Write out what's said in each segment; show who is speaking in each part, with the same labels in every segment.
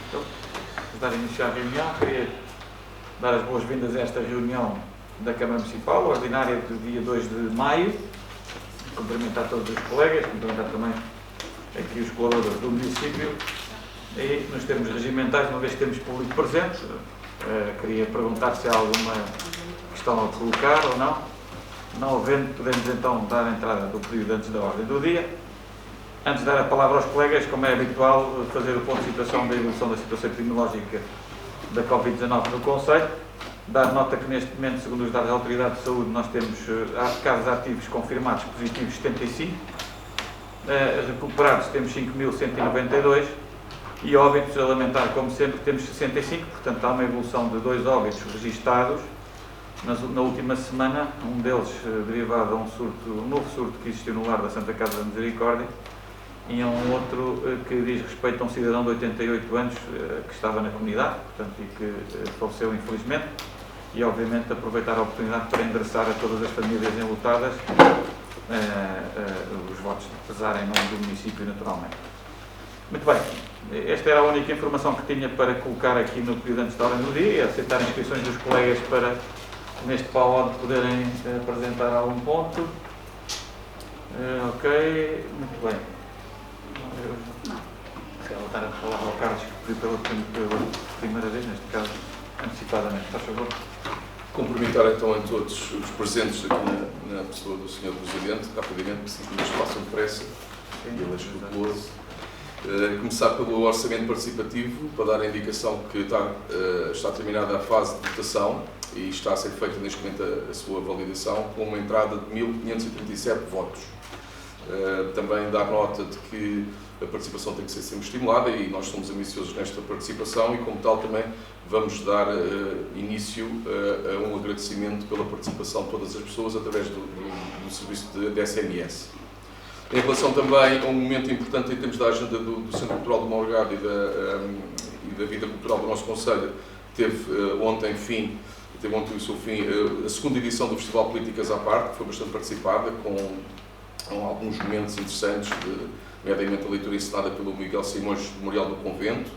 Speaker 1: Então, vamos dar início à reunião. Queria dar as boas-vindas a esta reunião da Câmara Municipal, ordinária do dia 2 de maio. Cumprimentar todos os colegas, cumprimentar também aqui os colaboradores do município. E nos termos regimentais, uma vez que temos público presente, queria perguntar se há alguma questão a colocar ou não. Não havendo, podemos então dar a entrada do período antes da ordem do dia. Antes de dar a palavra aos colegas, como é habitual, fazer o ponto de situação da evolução da situação epidemiológica da Covid-19 no Concelho. Dar nota que neste momento, segundo os dados da Autoridade de Saúde, nós temos casos ativos confirmados positivos 75, recuperados temos 5.192 e óbitos a lamentar, como sempre, temos 65, portanto há uma evolução de 2 óbitos registados na última semana, um deles derivado a um novo surto que existiu no lar da Santa Casa da Misericórdia e a um outro que diz respeito a um cidadão de 88 anos que estava na comunidade, portanto, e que faleceu infelizmente. E, obviamente, aproveitar a oportunidade para endereçar a todas as famílias enlutadas os votos de pesar em nome do município, naturalmente. Muito bem, esta era a única informação que tinha para colocar aqui no período antes da hora do dia e aceitar inscrições dos colegas para, neste PowerPoint, poderem apresentar algum ponto. Ok, muito bem. Se ela dar a palavra ao Carlos, que pediu pela primeira vez, neste caso, antecipadamente. Faz favor.
Speaker 2: Cumprimentar então a todos os presentes aqui na pessoa do Sr. Presidente, rapidamente, que se passam depressa, e ele é escrupuloso. Começar pelo orçamento participativo, para dar a indicação que está terminada a fase de votação e está a ser feita neste momento a sua validação, com uma entrada de 1.537 votos. Também dar nota de que a participação tem que ser sempre estimulada e nós somos ambiciosos nesta participação e, como tal, também vamos dar início a um agradecimento pela participação de todas as pessoas através do serviço de SMS. Em relação também a um momento importante em termos da agenda do Centro Cultural do Morgado e da vida cultural do nosso Concelho, teve ontem o seu fim a segunda edição do Festival Políticas à Parte, que foi bastante participada, com alguns momentos interessantes, nomeadamente a leitura encenada pelo Miguel Simões, Memorial do Convento,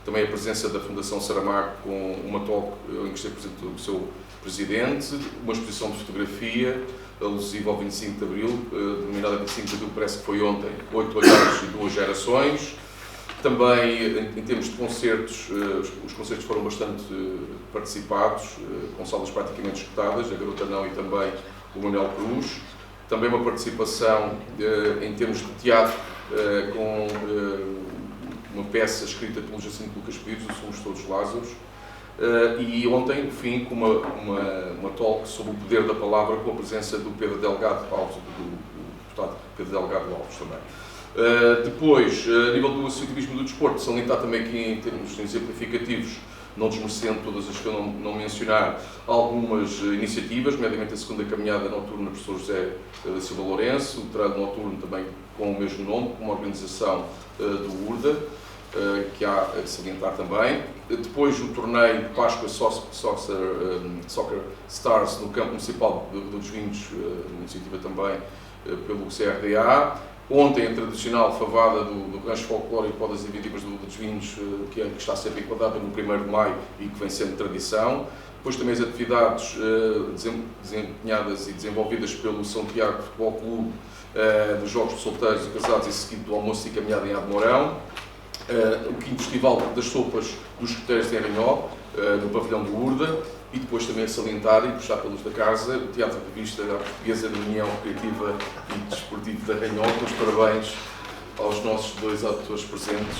Speaker 2: também a presença da Fundação Saramago com uma talk em que esteve presente o seu presidente, uma exposição de fotografia alusiva ao 25 de Abril, denominada 25 de Abril, parece que foi ontem, 8 olhares e 2 gerações. Também, em termos de concertos, os concertos foram bastante participados, com salas praticamente escutadas, a Garota Não e também o Manuel Cruz. Também uma participação em termos de teatro, com uma peça escrita pelo Jacinto Lucas Pires, o Somos Todos Lázaros, e ontem, no fim, com uma talk sobre o poder da palavra, com a presença do Pedro Delgado Alves, do deputado Pedro Delgado Alves também. Depois, a nível do associativismo e do desporto, salientar também aqui em termos exemplificativos, não desmerecendo todas as que eu não mencionar, algumas iniciativas, nomeadamente a segunda caminhada noturna do professor José da Silva Lourenço, o trail noturno também com o mesmo nome, com uma organização do URDA, que há a salientar também. Depois o torneio de Páscoa Soccer Stars no campo municipal dos Vinhos, iniciativa também pelo CRDA. Ontem, a tradicional favada do Rancho Folclórico Podas e Vítimas dos Vinhos, que está sempre enquadrada no 1º de Maio e que vem sendo tradição. Depois também as atividades desempenhadas e desenvolvidas pelo São Tiago Futebol Clube, dos Jogos de Solteiros e Casados e seguido do almoço e caminhada em Admorão. O 5º Festival das Sopas dos Escuteiros de Aranhó, no pavilhão do Urda. E depois também a salientar e puxar pelos da casa, o Teatro Revista da Portuguesa da União Recreativa e Desportivo de Arranhol. Os parabéns aos nossos 2 atores presentes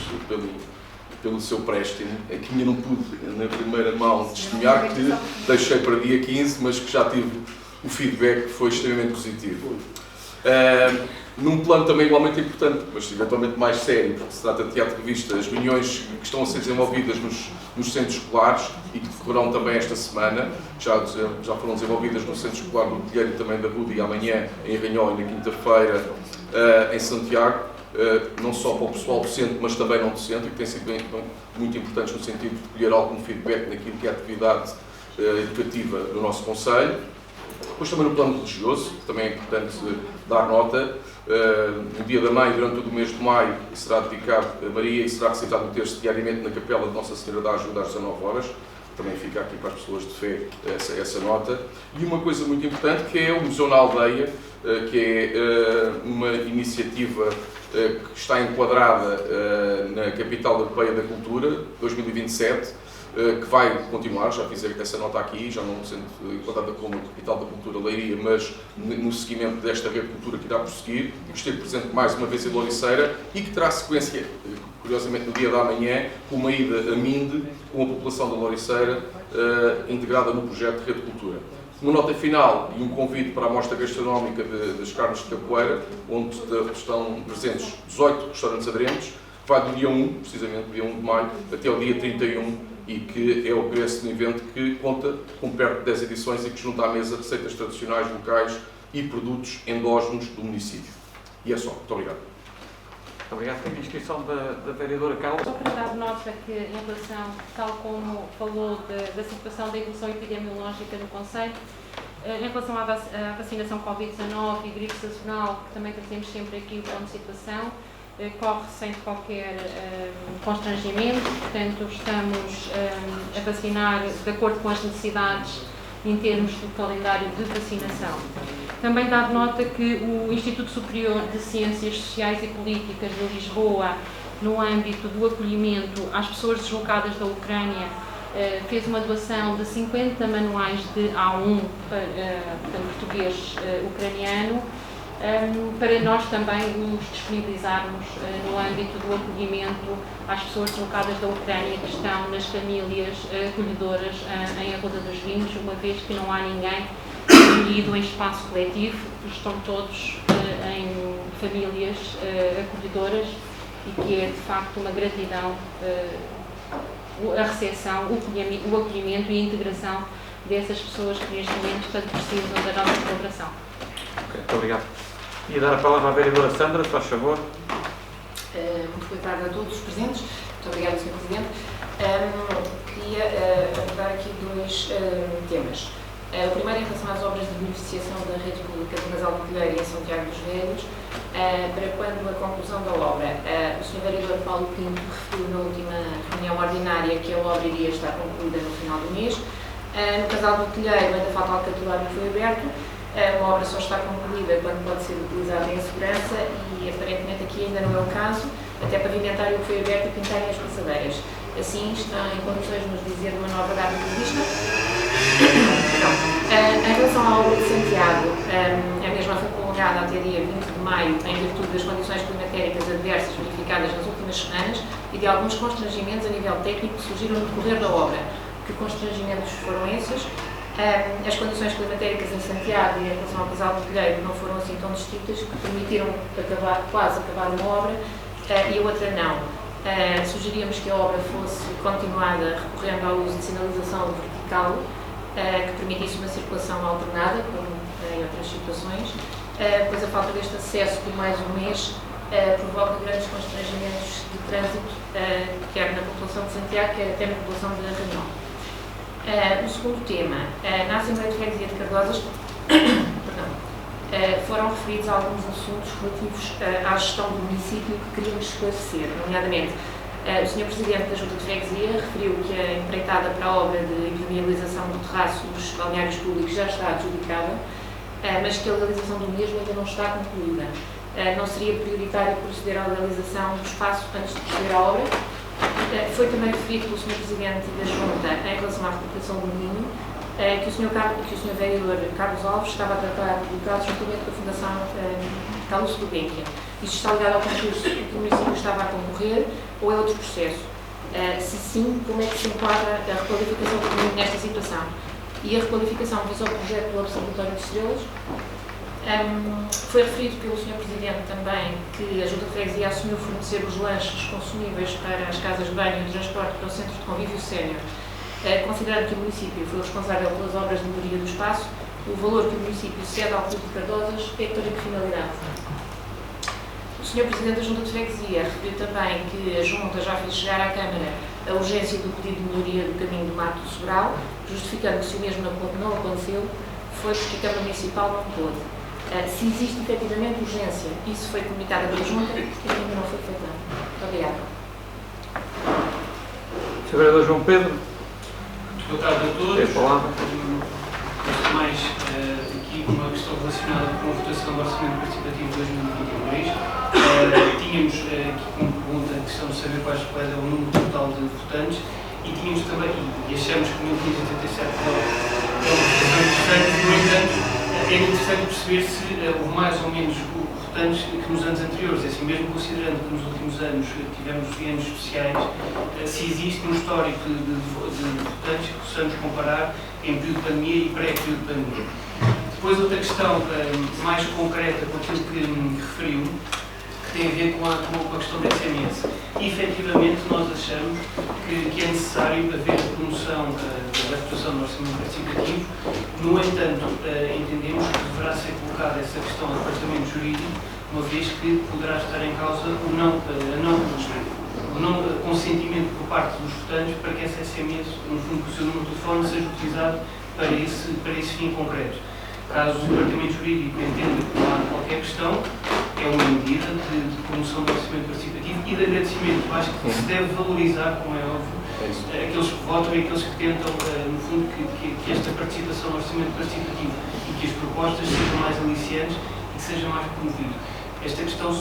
Speaker 2: pelo seu préstimo, que ainda não pude, na primeira mão, testemunhar, que deixei para dia 15, mas que já tive o feedback que foi extremamente positivo. Num plano também igualmente importante, mas eventualmente mais sério, porque se trata de teatro de revista, as reuniões que estão a ser desenvolvidas nos centros escolares e que decorrerão também esta semana, já foram desenvolvidas no Centro Escolar do Botelheiro e também da Ruda, e amanhã em Arranhol e na quinta-feira em Santiago, não só para o pessoal docente, mas também não docente, e que têm sido muito importantes no sentido de colher algum feedback naquilo que é a atividade educativa do nosso Concelho. Depois também no plano religioso, que também é importante dar nota. No dia da Mãe, durante todo o mês de maio, será dedicado a Maria e será recitado um texto diariamente na capela de Nossa Senhora da Ajuda às 19 horas. Também fica aqui para as pessoas de fé essa nota. E uma coisa muito importante, que é o Museu na Aldeia, que é uma iniciativa que está enquadrada na Capital Europeia da Cultura, 2027, que vai continuar, já fiz essa nota aqui, já não sendo enquadrada como Capital da Cultura Leiria, mas no seguimento desta rede de cultura que irá prosseguir, e que esteve presente mais uma vez em Loriceira, e que terá sequência, curiosamente no dia da manhã, com uma ida a Minde, com a população da Loriceira, integrada no projeto Rede de Cultura. Uma nota final e um convite para a mostra gastronómica das carnes de capoeira, onde estão presentes 18 restaurantes aderentes, vai do dia 1, precisamente do dia 1 de maio, até ao dia 31, e que é o preço de um evento que conta com perto de 10 edições e que junta à mesa receitas tradicionais locais e produtos endógenos do município. E é só. Muito obrigado.
Speaker 1: Muito obrigado. Tem a inscrição da vereadora Carla.
Speaker 3: Só para dar nota que, em relação, tal como falou da situação da evolução epidemiológica no Conselho, em relação à vacinação Covid-19 e gripe sazonal, que também trazemos sempre aqui o plano de situação, corre sem qualquer constrangimento, portanto estamos a vacinar de acordo com as necessidades em termos do calendário de vacinação. Também dar nota que o Instituto Superior de Ciências Sociais e Políticas de Lisboa, no âmbito do acolhimento às pessoas deslocadas da Ucrânia, fez uma doação de 50 manuais de A1 para português ucraniano, para nós também nos disponibilizarmos no âmbito do acolhimento às pessoas deslocadas da Ucrânia que estão nas famílias acolhedoras em Arruda dos Vinhos, uma vez que não há ninguém acolhido em espaço coletivo, estão todos em famílias acolhedoras e que é de facto uma gratidão a recepção, o acolhimento e a integração dessas pessoas que neste momento tanto precisam da nossa colaboração.
Speaker 1: Ok, muito obrigado. E dar a palavra à vereadora Sandra, se faz favor.
Speaker 4: Muito boa tarde a todos os presentes. Muito obrigada, Sr. Presidente. Queria abordar aqui dois temas. O primeiro em relação às obras de beneficiação da rede pública de Casal de Colheira em São Tiago dos Velhos, para quando a conclusão da obra. O Sr. Vereador Paulo Pinto referiu na última reunião ordinária que a obra iria estar concluída no final do mês. No Casal do Colheiro ainda falta alcaturar e foi aberto. Uma obra só está concluída quando pode ser utilizada em segurança e aparentemente aqui ainda não é o caso, até pavimentar o que foi aberto e pintarem as passadeiras. Assim está em condições de nos dizer de uma nova data prevista. Em relação à obra de Santiago, a mesma foi prolongada até dia 20 de maio em virtude das condições climatéricas adversas verificadas nas últimas semanas e de alguns constrangimentos a nível técnico que surgiram no decorrer da obra. Que constrangimentos foram esses? As condições climatéricas em Santiago e em relação ao Casal do Colheiro não foram assim tão distintas, que permitiram quase acabar uma obra e a outra não. Sugeríamos que a obra fosse continuada recorrendo ao uso de sinalização vertical, que permitisse uma circulação alternada, como em outras situações, pois a falta deste acesso por mais um mês provoca grandes constrangimentos de trânsito, quer na população de Santiago, quer até na população de Arranhol. O segundo tema, na Assembleia de Freguesia de Cardosas, foram referidos alguns assuntos relativos à gestão do município que queríamos esclarecer, nomeadamente o Sr. Presidente da Junta de Freguesia referiu que a empreitada para a obra de impermeabilização do terraço dos balneários públicos já está adjudicada, mas que a legalização do mesmo ainda não está concluída. Não seria prioritário proceder à legalização do espaço antes de proceder à obra? Foi também referido pelo Sr. Presidente da Junta em relação à recuperação do Minho, que o Sr. Vereador Carlos Alves estava a tratar do caso juntamente com a Fundação Carlos Gulbenkian. Isto está ligado ao concurso que o município estava a concorrer ou é outro processo? Se sim, como é que se enquadra a requalificação do Minho nesta situação? E a requalificação visa o projeto do Observatório de Estrelas. Foi referido pelo Sr. Presidente também que a Junta de Freguesia assumiu fornecer os lanches consumíveis para as casas de banho e de transporte para o Centro de Convívio Sénior. Considerando que o município foi responsável pelas obras de melhoria do espaço, o valor que o município cede ao Clube de Cardosas é para que finalidade? O Sr. Presidente da Junta de Freguesia referiu também que a Junta já fez chegar à Câmara a urgência do pedido de melhoria do caminho do Mato do Sobral, justificando que se o mesmo não aconteceu, foi porque a Câmara Municipal não pôde. Se existe efetivamente urgência, isso foi comunicado pela Junta e ainda não foi feito. Muito obrigada.
Speaker 1: Sr. Vereador João Pedro,
Speaker 5: Boa tarde a todos.
Speaker 1: tem a palavra.
Speaker 5: Antes de mais, aqui uma questão relacionada com a votação do Orçamento Participativo de 2022. Tínhamos aqui como pergunta a questão de saber qual é o número total de votantes e tínhamos também, e achamos que 1587 é uma votação interessante, no entanto, é interessante perceber se houve mais ou menos votantes que nos anos anteriores, assim mesmo considerando que nos últimos anos tivemos anos especiais, se existe um histórico de votantes que possamos comparar em período de pandemia e pré-período de pandemia. Depois outra questão mais concreta com aquilo que referiu, que tem a ver com a questão da SMS. E, efetivamente, nós achamos que é necessário haver a promoção da votação do orçamento participativo. No entanto, entendemos que deverá ser colocada essa questão ao departamento jurídico, uma vez que poderá estar em causa o não consentimento por parte dos votantes para que essa SMS, no fundo, que o seu número de telefone seja utilizado para esse fim concreto. Caso o departamento jurídico entenda que não há qualquer questão, é uma medida de promoção do orçamento participativo e de agradecimento. Acho que se deve valorizar, como é óbvio, aqueles que votam e aqueles que tentam, no fundo, que esta participação no orçamento participativo e que as propostas sejam mais aliciantes e que seja mais promovido. Esta questão,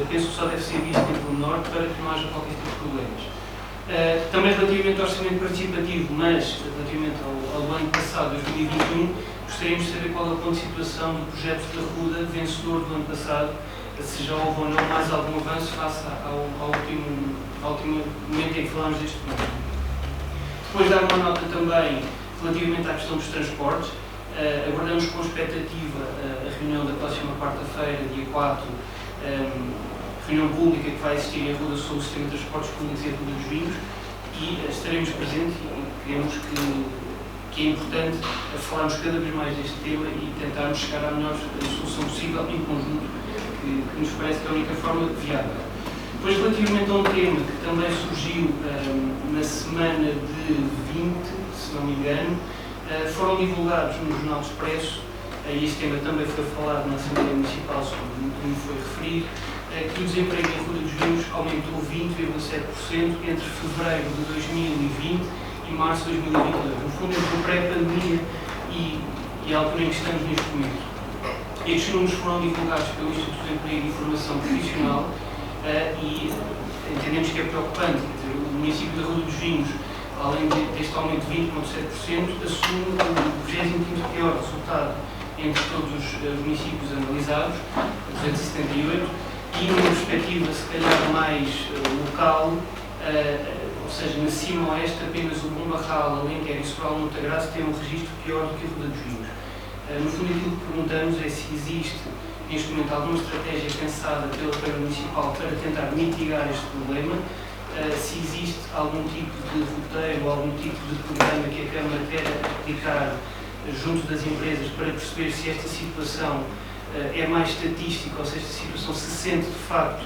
Speaker 5: penso que só deve ser vista em pormenor para que não haja qualquer tipo de problemas. Também relativamente ao orçamento participativo, mas relativamente ao ano passado, 2021, gostaríamos de saber qual é o ponto de situação do projeto da RUDA, vencedor do ano passado, se já houve ou não mais algum avanço face ao último momento em que falámos deste ponto. Depois dar uma nota também relativamente à questão dos transportes. Aguardamos com expectativa a reunião da próxima quarta-feira, dia 4, reunião pública que vai existir em Ruda sobre o sistema de transportes públicos e a Ruda dos Vinhos, e estaremos presentes e queremos que é importante falarmos cada vez mais deste tema e tentarmos chegar à melhor solução possível em conjunto, que nos parece que é a única forma viável. Depois, relativamente a um tema que também surgiu na semana de 20, se não me engano, foram divulgados no Jornal Expresso, e este tema também foi falado na Assembleia Municipal, como foi referido, que o desemprego em Ruda dos Vinhos aumentou 20,7% entre fevereiro de 2020 e março de 2022. No fundo, entre o pré-pandemia e a altura em que estamos neste momento. Estes números foram divulgados pelo Instituto de Emprego e Formação Profissional e entendemos que é preocupante. O município da Ruda dos Vinhos, além deste aumento de 20,7%, assume o 25º pior resultado entre todos os municípios analisados, 278, e numa perspectiva se calhar mais local, ou seja, na cima oeste, apenas o Bom Barral, Alenquer e Sobral Montagraço têm um registro pior do que a Ruda dos Vinhos. No fundo, aquilo que perguntamos é se existe, neste momento, alguma estratégia pensada pela Câmara Municipal para tentar mitigar este problema, se existe algum tipo de roteiro ou algum tipo de programa que a Câmara quer aplicar junto das empresas para perceber se esta situação é mais estatística ou se esta situação se sente de facto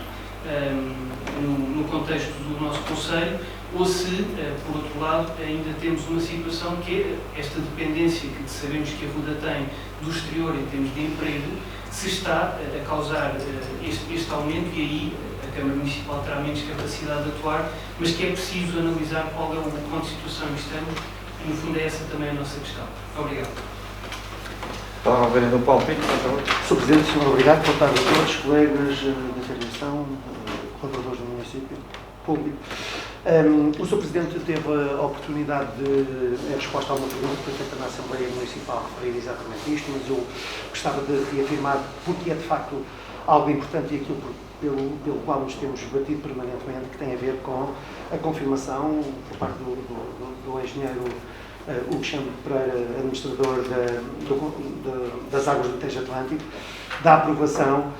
Speaker 5: no contexto do nosso Conselho, ou se, por outro lado, ainda temos uma situação que é esta dependência que sabemos que a Ruda tem do exterior em termos de emprego, se está a causar este aumento, e aí a Câmara Municipal terá menos capacidade de atuar, mas que é preciso analisar qual é o ponto de situação em que estamos, e no fundo é essa também a nossa questão. Obrigado.
Speaker 1: Palavra ao vereador Paulo Pinto, por favor.
Speaker 6: Sr. Presidente, Sr. Obrigado. Boa tarde a todos, colegas da intervenção, colaboradores do município público. O Sr. Presidente teve a oportunidade de, em resposta a uma pergunta que foi feita na Assembleia Municipal, referir exatamente isto, mas eu gostava de reafirmar porque é de facto algo importante e aquilo pelo qual nos temos batido permanentemente, que tem a ver com a confirmação por parte do engenheiro Hugo Xandro Pereira, administrador das águas do Tejo Atlântico, da aprovação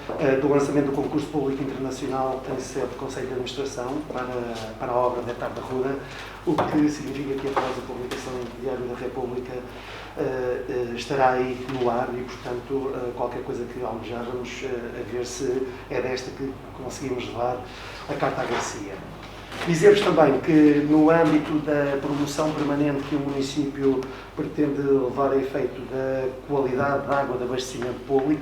Speaker 6: do lançamento do concurso público internacional em sede do Conselho de Administração para a obra da Tarde da Ruda, o que significa que após a publicação em Diário da República estará aí no ar e, portanto, qualquer coisa que almejávamos a ver se é desta que conseguimos levar a carta à Garcia. Dizer-vos também que, no âmbito da promoção permanente que o município pretende levar a efeito da qualidade da água de abastecimento público,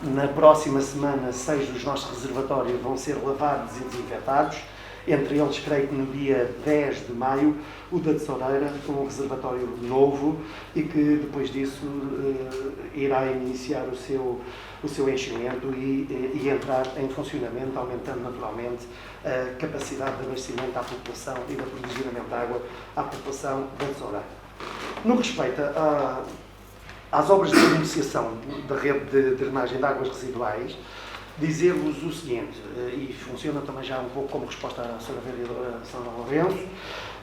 Speaker 6: na próxima semana 6 dos nossos reservatórios vão ser lavados e desinfetados. Entre eles, creio que no dia 10 de maio, o da Tesoureira, um reservatório novo e que depois disso irá iniciar o seu enchimento e entrar em funcionamento, aumentando naturalmente a capacidade de abastecimento à população e de aprovisionamento de água à população da Tesoureira. No que respeita às obras de beneficiação da rede de drenagem de águas residuais, dizer-vos o seguinte, e funciona também já um pouco como resposta à Sra. Vereadora Sandra Lourenço.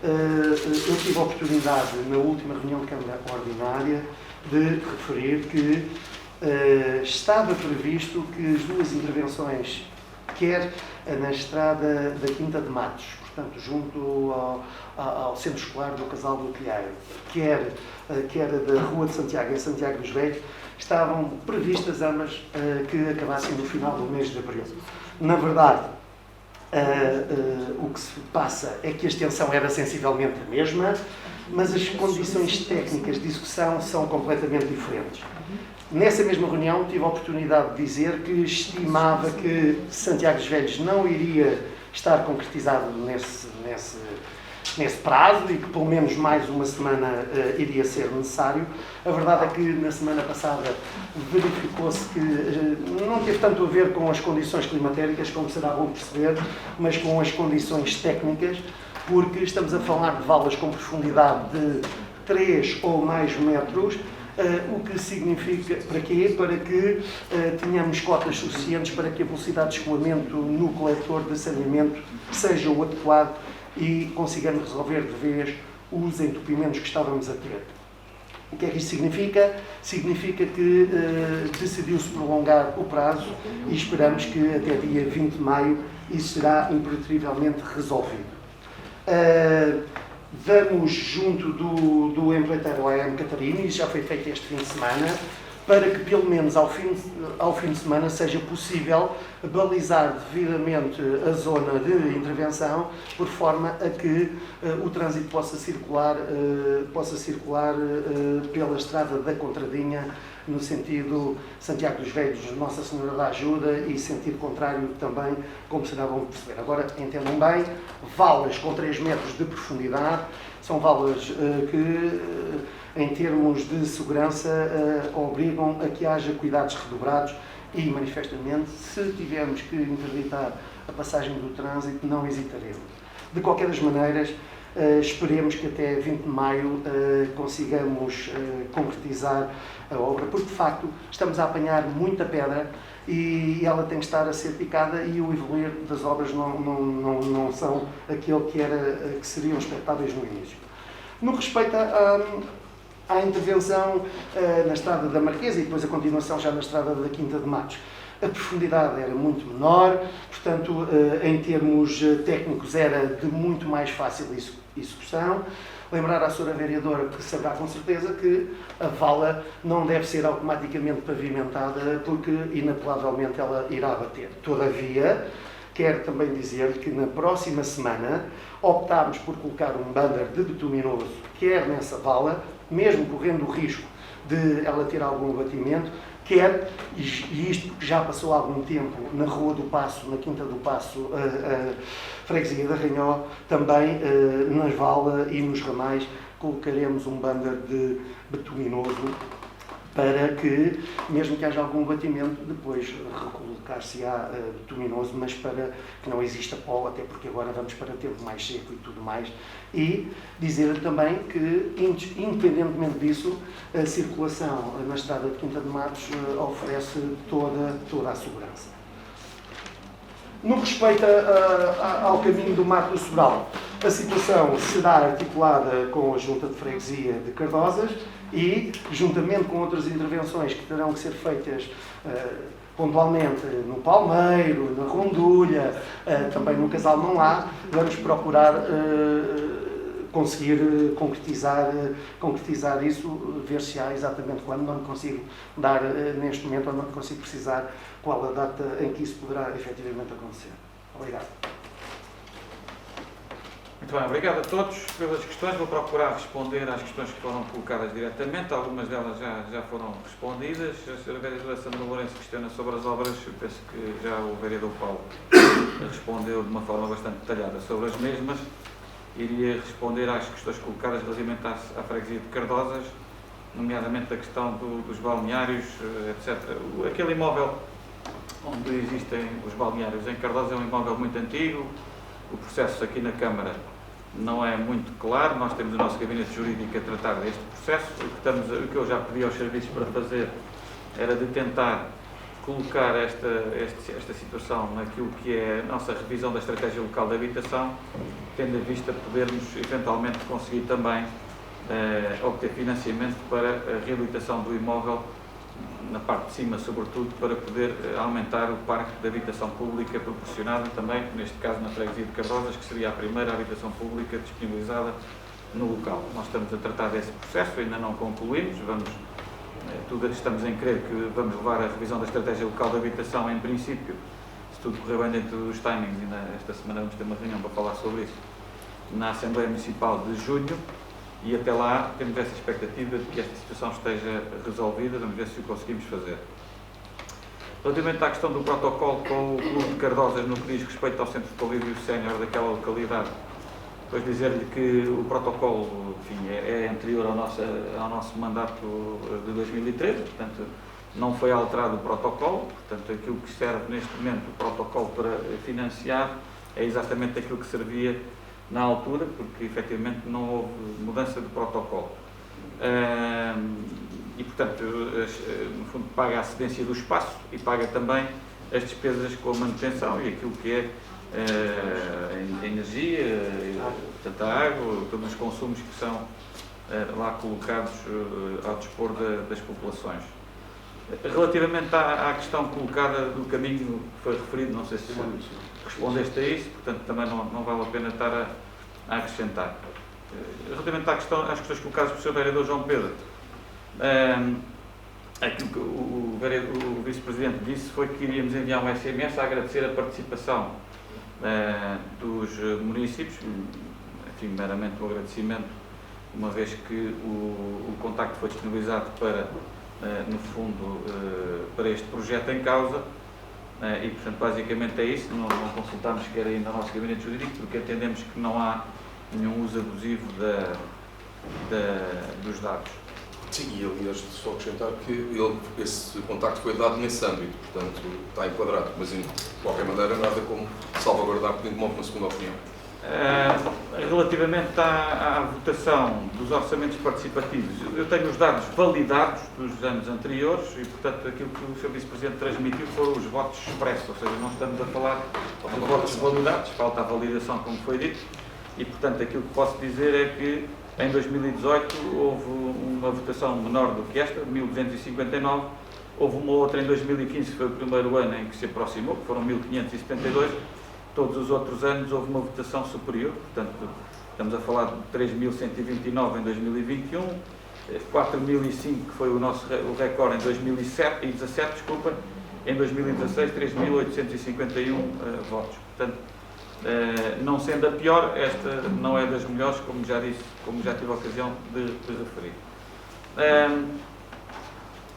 Speaker 6: Eu tive a oportunidade, na última reunião de Câmara Ordinária, de referir que estava previsto que as duas intervenções, quer na estrada da Quinta de Matos, portanto, junto ao Centro Escolar do Casal do Telheiro, quer da Rua de Santiago, em Santiago dos Velhos, estavam previstas ambas que acabassem no final do mês de abril. Na verdade, o que se passa é que a extensão era sensivelmente a mesma, mas as condições técnicas de execução são completamente diferentes. Nessa mesma reunião tive a oportunidade de dizer que estimava que Santiago dos Velhos não iria estar concretizado nesse prazo e que pelo menos mais uma semana iria ser necessário. A verdade é que na semana passada verificou-se que não teve tanto a ver com as condições climatéricas, como será bom perceber, mas com as condições técnicas, porque estamos a falar de valas com profundidade de 3 ou mais metros, o que significa, para quê? Para que tenhamos cotas suficientes para que a velocidade de escoamento no coletor de saneamento seja o adequado e consigamos resolver de vez os entupimentos que estávamos a ter. O que é que isto significa? Significa que decidiu-se prolongar o prazo e esperamos que até dia 20 de maio isso será impertrivelmente resolvido. Vamos junto do empreiteiro AM Catarina, isso já foi feito este fim de semana, para que pelo menos ao fim de semana seja possível balizar devidamente a zona de intervenção, por forma a que o trânsito possa circular pela estrada da Contradinha, no sentido Santiago dos Velhos, Nossa Senhora da Ajuda, e sentido contrário também, como será bom perceber. Agora, entendam bem, valas com 3 metros de profundidade são valas que, em termos de segurança, obrigam a que haja cuidados redobrados e, manifestamente, se tivermos que interditar a passagem do trânsito, não hesitaremos. De qualquer das maneiras, esperemos que até 20 de maio consigamos concretizar a obra, porque de facto estamos a apanhar muita pedra e ela tem que estar a ser picada e o evoluir das obras não são aquilo que seriam expectáveis no início. No que respeita à intervenção na estrada da Marquesa e depois a continuação já na estrada da Quinta de Matos, a profundidade era muito menor, portanto, em termos técnicos era de muito mais fácil execução. Lembrar à Sra. Vereadora, que saberá com certeza, que a vala não deve ser automaticamente pavimentada, porque inapelavelmente ela irá bater. Todavia, quero também dizer que na próxima semana optámos por colocar um banner de bituminoso, quer nessa vala, mesmo correndo o risco de ela ter algum abatimento, quer, e isto porque já passou algum tempo na Rua do Paço, na Quinta do Paço, a freguesia da Ranhó, também nas valas e nos ramais colocaremos um banner de bituminoso para que, mesmo que haja algum batimento, depois recolocar-se-á bituminoso, mas para que não exista pó, até porque agora vamos para tempo mais seco e tudo mais. E dizer também que, independentemente disso, a circulação na estrada de Quinta de Matos oferece toda a segurança. No que respeita ao caminho do Mato do Sobral, a situação será articulada com a Junta de Freguesia de Cardosas e, juntamente com outras intervenções que terão que ser feitas pontualmente no Palmeiro, na Rondulha, também no Casal Não Há, vamos procurar conseguir concretizar isso, ver se há exatamente quando. Não consigo dar neste momento, não consigo precisar qual a data em que isso poderá efetivamente acontecer. Obrigado.
Speaker 1: Muito bem, obrigado a todos pelas questões. Vou procurar responder às questões que foram colocadas diretamente. Algumas delas já foram respondidas. A Sra. Vereadora Sandra Lourenço questiona sobre as obras. Eu penso que já o Vereador Paulo respondeu de uma forma bastante detalhada sobre as mesmas. Iria responder às questões colocadas relativamente à freguesia de Cardosas, nomeadamente a questão dos balneários, etc. Aquele imóvel onde existem os balneários em Cardosa é um imóvel muito antigo. O processo aqui na Câmara não é muito claro. Nós temos o nosso gabinete jurídico a tratar deste processo. O que eu já pedi aos serviços para fazer era de tentar colocar esta situação naquilo que é a nossa revisão da estratégia local de habitação, tendo em vista podermos eventualmente conseguir também obter financiamento para a reabilitação do imóvel, na parte de cima sobretudo, para poder aumentar o parque de habitação pública proporcionado também, neste caso na freguesia de Cardosas, que seria a primeira habitação pública disponibilizada no local. Nós estamos a tratar desse processo, ainda não concluímos, estamos em crer que vamos levar a revisão da estratégia local de habitação, em princípio, se tudo correr bem dentro dos timings, e esta semana vamos ter uma reunião para falar sobre isso, na Assembleia Municipal de junho, e até lá temos essa expectativa de que esta situação esteja resolvida. Vamos ver se o conseguimos fazer. Relativamente à questão do protocolo com o Clube de Cardosas no que diz respeito ao centro de convívio sénior daquela localidade, depois dizer-lhe que o protocolo, enfim, é anterior ao nosso mandato de 2013, portanto não foi alterado o protocolo. Portanto, aquilo que serve neste momento o protocolo para financiar é exatamente aquilo que servia na altura, porque efetivamente não houve mudança de protocolo. E, portanto, no fundo, paga a cedência do espaço e paga também as despesas com a manutenção e aquilo que é a energia, portanto, a água, todos os consumos que são lá colocados ao dispor das populações. Relativamente à questão colocada do caminho que foi referido, não sei se respondeste a isso, portanto também não vale a pena estar a acrescentar. Relativamente às questões colocadas pelo Sr. Vereador João Pedro, aquilo que o Vice-Presidente disse foi que iríamos enviar um SMS a agradecer a participação dos municípios, enfim, meramente um agradecimento, uma vez que o contacto foi disponibilizado para, no fundo, para este projeto em causa. E, portanto, basicamente é isso. Não consultámos sequer ainda o nosso gabinete jurídico, porque entendemos que não há nenhum uso abusivo dos dados.
Speaker 2: Sim, e aliás, só acrescentar que esse contacto foi dado nesse âmbito, portanto está enquadrado, mas de qualquer maneira nada como salvaguardar pedindo uma segunda opinião.
Speaker 1: Relativamente à votação dos orçamentos participativos, eu tenho os dados validados dos anos anteriores e, portanto, aquilo que o Sr. Vice-Presidente transmitiu foram os votos expressos, ou seja, não estamos a falar de votos validados, falta a validação, como foi dito, e, portanto, aquilo que posso dizer é que em 2018 houve uma votação menor do que esta, 1.259, houve uma outra em 2015, que foi o primeiro ano em que se aproximou, que foram 1.572, todos os outros anos houve uma votação superior, portanto, estamos a falar de 3.129 em 2021, 4.005 que foi o recorde em 2017, em 2016 3.851 votos. Portanto, não sendo a pior, esta não é das melhores, como já disse, como já tive a ocasião de referir.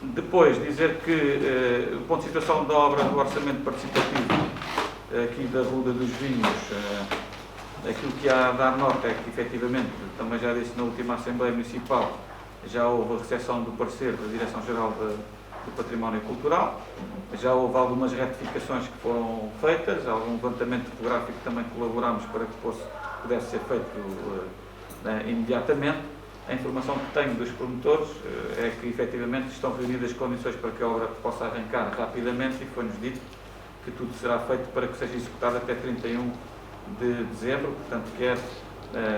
Speaker 1: Depois, dizer que, do ponto de situação da obra do orçamento participativo aqui da Ruda dos Vinhos, aquilo que há a dar nota é que, efetivamente, também já disse na última Assembleia Municipal, já houve a recepção do parecer da Direção-Geral do Património Cultural, já houve algumas retificações que foram feitas, algum levantamento topográfico que também colaborámos para que pudesse ser feito imediatamente. A informação que tenho dos promotores é que, efetivamente, estão reunidas condições para que a obra possa arrancar rapidamente e foi-nos dito que tudo será feito para que seja executado até 31 de dezembro, portanto, quer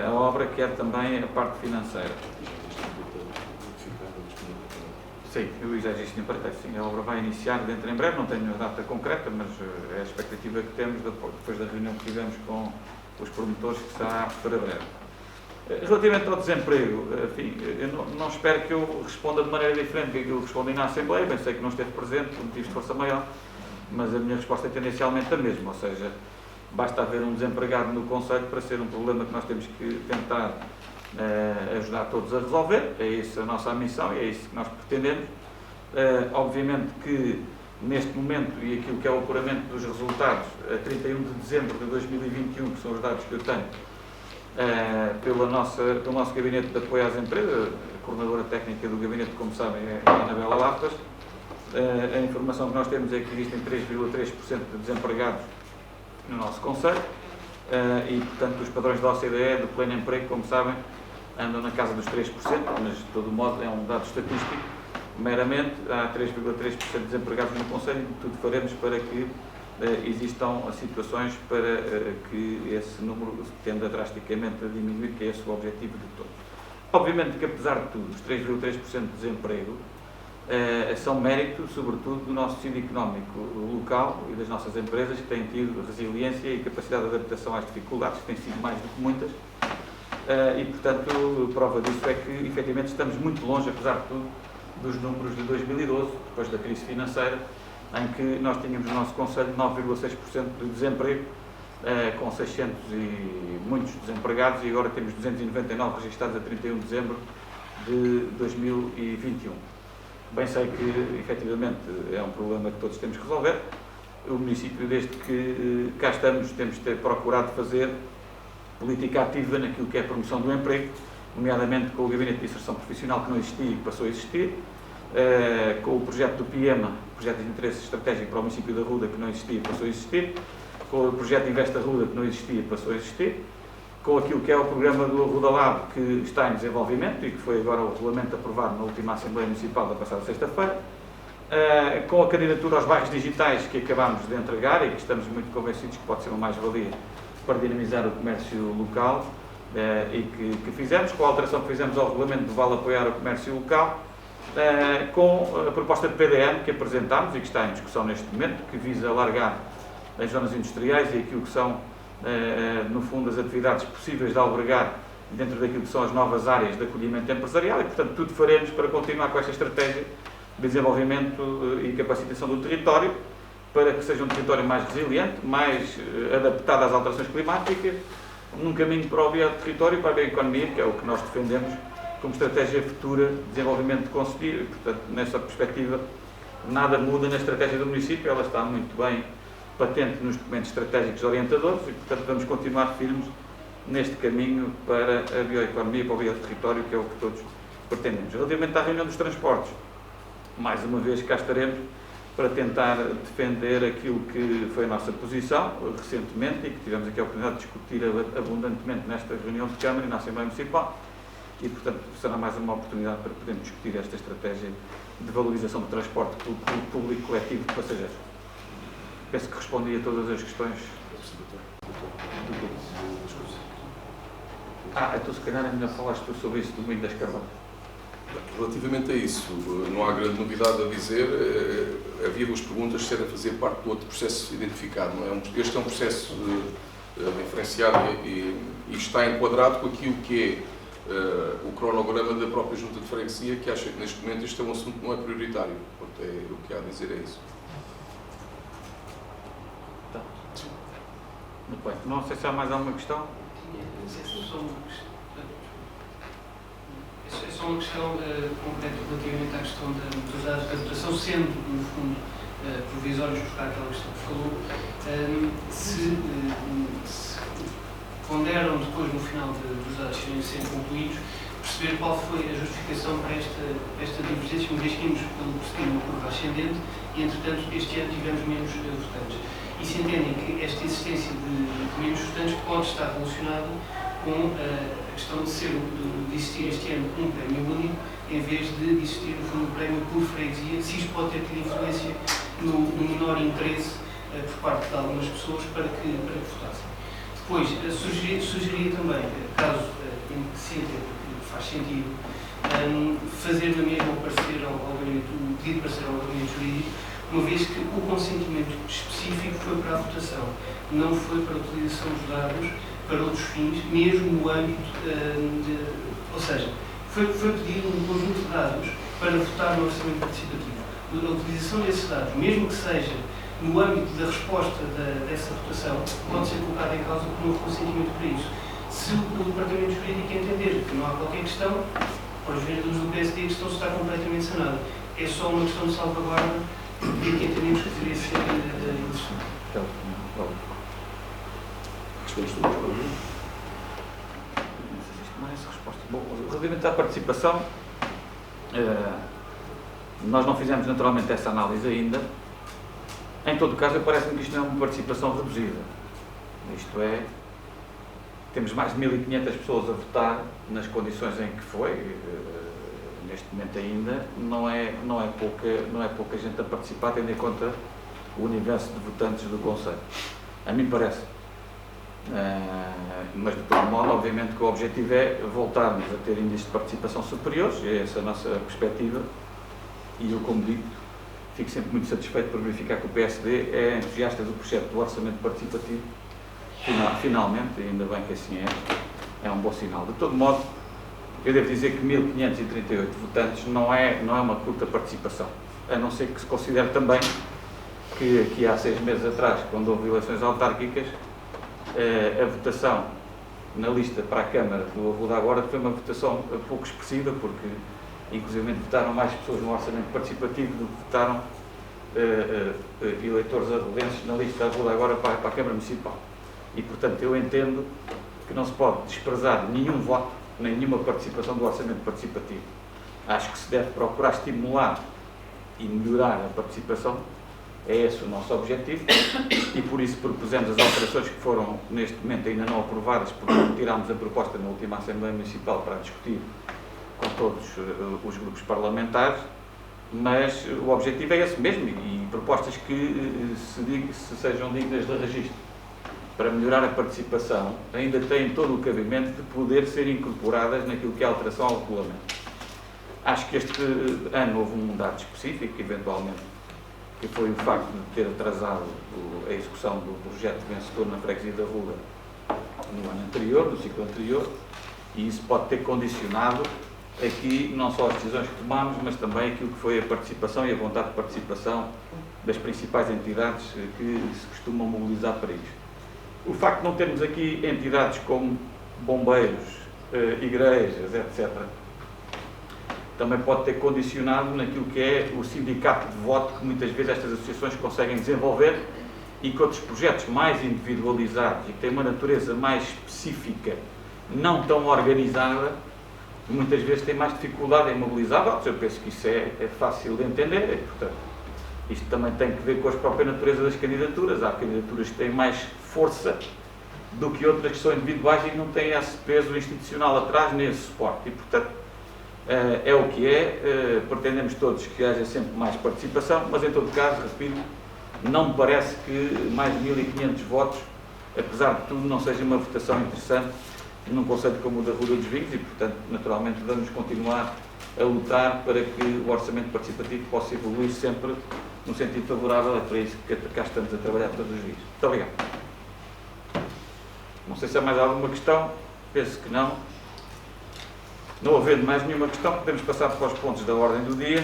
Speaker 1: a obra, quer também a parte financeira. Sim, eu já disse para sim, a obra vai iniciar dentro em breve, não tenho a data concreta, mas é a expectativa que temos depois da reunião que tivemos com os promotores, que será para breve. Relativamente ao desemprego, enfim, eu não espero que eu responda de maneira diferente do que eu respondi na Assembleia, bem sei que não esteve presente por motivos de força maior, mas a minha resposta é tendencialmente a mesma, ou seja, basta haver um desempregado no Conselho para ser um problema que nós temos que tentar ajudar todos a resolver. É isso a nossa missão e é isso que nós pretendemos. Obviamente que neste momento, e aquilo que é o apuramento dos resultados, a 31 de dezembro de 2021, que são os dados que eu tenho, pelo nosso Gabinete de Apoio às Empresas, a coordenadora técnica do Gabinete, como sabem, é a Anabela Laftas, a informação que nós temos é que existem 3,3% de desempregados no nosso Conselho e, portanto, os padrões da OCDE do pleno emprego, como sabem, andam na casa dos 3%, mas de todo modo é um dado estatístico. Meramente, há 3,3% de desempregados no Conselho e tudo faremos para que existam situações para que esse número tenda drasticamente a diminuir, que é esse o objetivo de todos. Obviamente que, apesar de tudo, os 3,3% de desemprego são mérito, sobretudo, do nosso tecido económico local e das nossas empresas, que têm tido resiliência e capacidade de adaptação às dificuldades, que têm sido mais do que muitas. E, portanto, prova disso é que, efetivamente, estamos muito longe, apesar de tudo, dos números de 2012, depois da crise financeira, em que nós tínhamos no nosso Conselho 9,6% de desemprego, com 600 e muitos desempregados, e agora temos 299 registrados a 31 de dezembro de 2021. Bem sei que, efetivamente, é um problema que todos temos que resolver. O município, desde que cá estamos, temos procurado fazer política ativa naquilo que é a promoção do emprego, nomeadamente com o Gabinete de Inserção Profissional, que não existia e passou a existir, com o projeto do PIEMA, Projeto de Interesse Estratégico para o Município da Ruda, que não existia e passou a existir, com o projeto Investa Ruda, que não existia e passou a existir, com aquilo que é o programa do Ruda Lab, que está em desenvolvimento e que foi agora o regulamento aprovado na última Assembleia Municipal da passada sexta-feira, com a candidatura aos bairros digitais que acabámos de entregar e que estamos muito convencidos que pode ser uma mais-valia para dinamizar o comércio local, e que fizemos, com a alteração que fizemos ao regulamento do Vale Apoiar o Comércio Local, com a proposta de PDM que apresentámos e que está em discussão neste momento, que visa alargar as zonas industriais e aquilo que são, no fundo, as atividades possíveis de albergar dentro daquilo que são as novas áreas de acolhimento empresarial e, portanto, tudo faremos para continuar com esta estratégia de desenvolvimento e capacitação do território, para que seja um território mais resiliente, mais adaptado às alterações climáticas, num caminho para o bioterritório e para a bioeconomia, que é o que nós defendemos como estratégia futura de desenvolvimento conselheiro. E, portanto, nessa perspectiva, nada muda na estratégia do município, ela está muito bem patente nos documentos estratégicos orientadores e, portanto, vamos continuar firmes neste caminho para a bioeconomia e para o bioterritório, que é o que todos pretendemos. Relativamente à reunião dos transportes, mais uma vez cá estaremos para tentar defender aquilo que foi a nossa posição recentemente e que tivemos aqui a oportunidade de discutir abundantemente nesta reunião de Câmara e na Assembleia Municipal e, portanto, será mais uma oportunidade para podermos discutir esta estratégia de valorização do transporte público coletivo de passageiros. Penso que respondi a todas as questões. Então se calhar ainda falaste tu sobre isso do Domingo das Carvalho.
Speaker 2: Relativamente a isso, não há grande novidade a dizer. Havia duas perguntas que serem a fazer parte do outro processo identificado. Não é? Este é um processo diferenciado e está enquadrado com aquilo que é o cronograma da própria Junta de Freguesia, que acha que neste momento este é um assunto que não é prioritário. Portanto, o que há a dizer é isso.
Speaker 1: Tá. Muito bem. Não sei se há mais alguma questão.
Speaker 5: É só uma questão concreta relativamente à questão dos dados de votação, sendo, no fundo, provisórios, buscar aquela questão que falou, se ponderam depois, no final dos dados sendo concluídos, perceber qual foi a justificação para esta divergência, uma vez que íamos pelo procedimento uma curva ascendente e, entretanto, este ano tivemos menos votantes. E se entendem que esta existência de menos votantes pode estar relacionada com a questão de existir este ano um prémio único, em vez de existir um prémio por freguesia, se isto pode ter tido influência no menor interesse por parte de algumas pessoas para que votassem. Depois, sugeria também, caso se entenda que faz sentido, fazer na mesma o pedido para ser ao gabinete jurídico, uma vez que o consentimento específico foi para a votação, não foi para a utilização dos dados para outros fins, mesmo no âmbito ou seja, foi pedido um conjunto de dados para votar no orçamento participativo. A utilização desses dados, mesmo que seja no âmbito da resposta dessa votação, pode ser colocada em causa por um consentimento para isso. Se o Departamento Jurídico entender que não há qualquer questão, os vereadores do PSD a questão está completamente sanada. É só uma questão de salvaguarda e que entendemos que deveria ser interessante.
Speaker 2: Respondes tu, João?
Speaker 1: Não existe mais resposta. Bom, relativamente à participação, nós não fizemos naturalmente essa análise ainda. Em todo o caso, parece-me que isto não é uma participação reduzida. Isto é, temos mais de 1.500 pessoas a votar nas condições em que foi. Neste momento ainda não é pouca gente a participar, tendo em conta o universo de votantes do Conselho. A mim parece. Mas, de todo modo, obviamente que o objetivo é voltarmos a ter índices de participação superiores, é essa a nossa perspectiva, e eu, como digo, fico sempre muito satisfeito por verificar que o PSD é entusiasta do projeto do orçamento participativo, finalmente, e ainda bem que assim é um bom sinal. De todo modo, eu devo dizer que 1.538 votantes não é uma curta participação, a não ser que se considere também que aqui há 6 meses atrás, quando houve eleições autárquicas, a votação na lista para a Câmara do Arruda Agora foi uma votação pouco expressiva, porque inclusive votaram mais pessoas no orçamento participativo do que votaram eleitores arrudenses na lista Arruda Agora para a Câmara Municipal. E, portanto, eu entendo que não se pode desprezar nenhum voto, nem nenhuma participação do orçamento participativo. Acho que se deve procurar estimular e melhorar a participação. É esse o nosso objetivo e por isso propusemos as alterações que foram neste momento ainda não aprovadas, porque retirámos a proposta na última Assembleia Municipal para discutir com todos os grupos parlamentares, mas o objetivo é esse mesmo e propostas que se sejam dignas de registro para melhorar a participação ainda têm todo o cabimento de poder ser incorporadas naquilo que é a alteração ao regulamento. Acho que este ano houve um dado específico, eventualmente, que foi o facto de ter atrasado a execução do projeto vencedor na freguesia da Ruda no ano anterior, no ciclo anterior, e isso pode ter condicionado aqui não só as decisões que tomámos, mas também aquilo que foi a participação e a vontade de participação das principais entidades que se costumam mobilizar para isto. O facto de não termos aqui entidades como bombeiros, igrejas, etc., também pode ter condicionado naquilo que é o sindicato de voto que muitas vezes estas associações conseguem desenvolver e que outros projetos mais individualizados e que têm uma natureza mais específica, não tão organizada, muitas vezes têm mais dificuldade em mobilizar. Eu penso que isso é fácil de entender e, portanto, isto também tem que ver com a própria natureza das candidaturas. Há candidaturas que têm mais força do que outras que são individuais e não têm esse peso institucional atrás, nem esse suporte. E, portanto, é o que é, pretendemos todos que haja sempre mais participação, mas em todo caso, repito, não me parece que mais de 1.500 votos, apesar de tudo, não seja uma votação interessante num conceito como o da Ruda dos Vinhos e, portanto, naturalmente vamos continuar a lutar para que o orçamento participativo possa evoluir sempre no sentido favorável. É para isso que cá estamos a trabalhar todos os dias. Muito obrigado. Não sei se há mais alguma questão, penso que não. Não havendo mais nenhuma questão, podemos passar para os pontos da ordem do dia.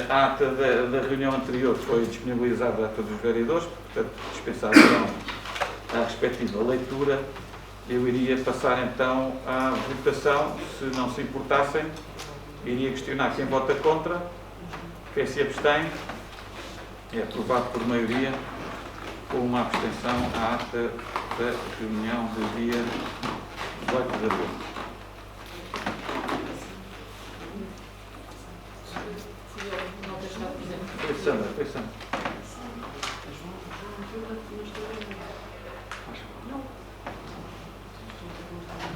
Speaker 1: A ata da reunião anterior foi disponibilizada a todos os vereadores, portanto, dispensarão a respectiva leitura. Eu iria passar então à votação, se não se importassem, iria questionar quem vota contra, quem se abstém. É aprovado por maioria, com uma abstenção à ata da reunião do dia 18 de abril. Foi Sandra.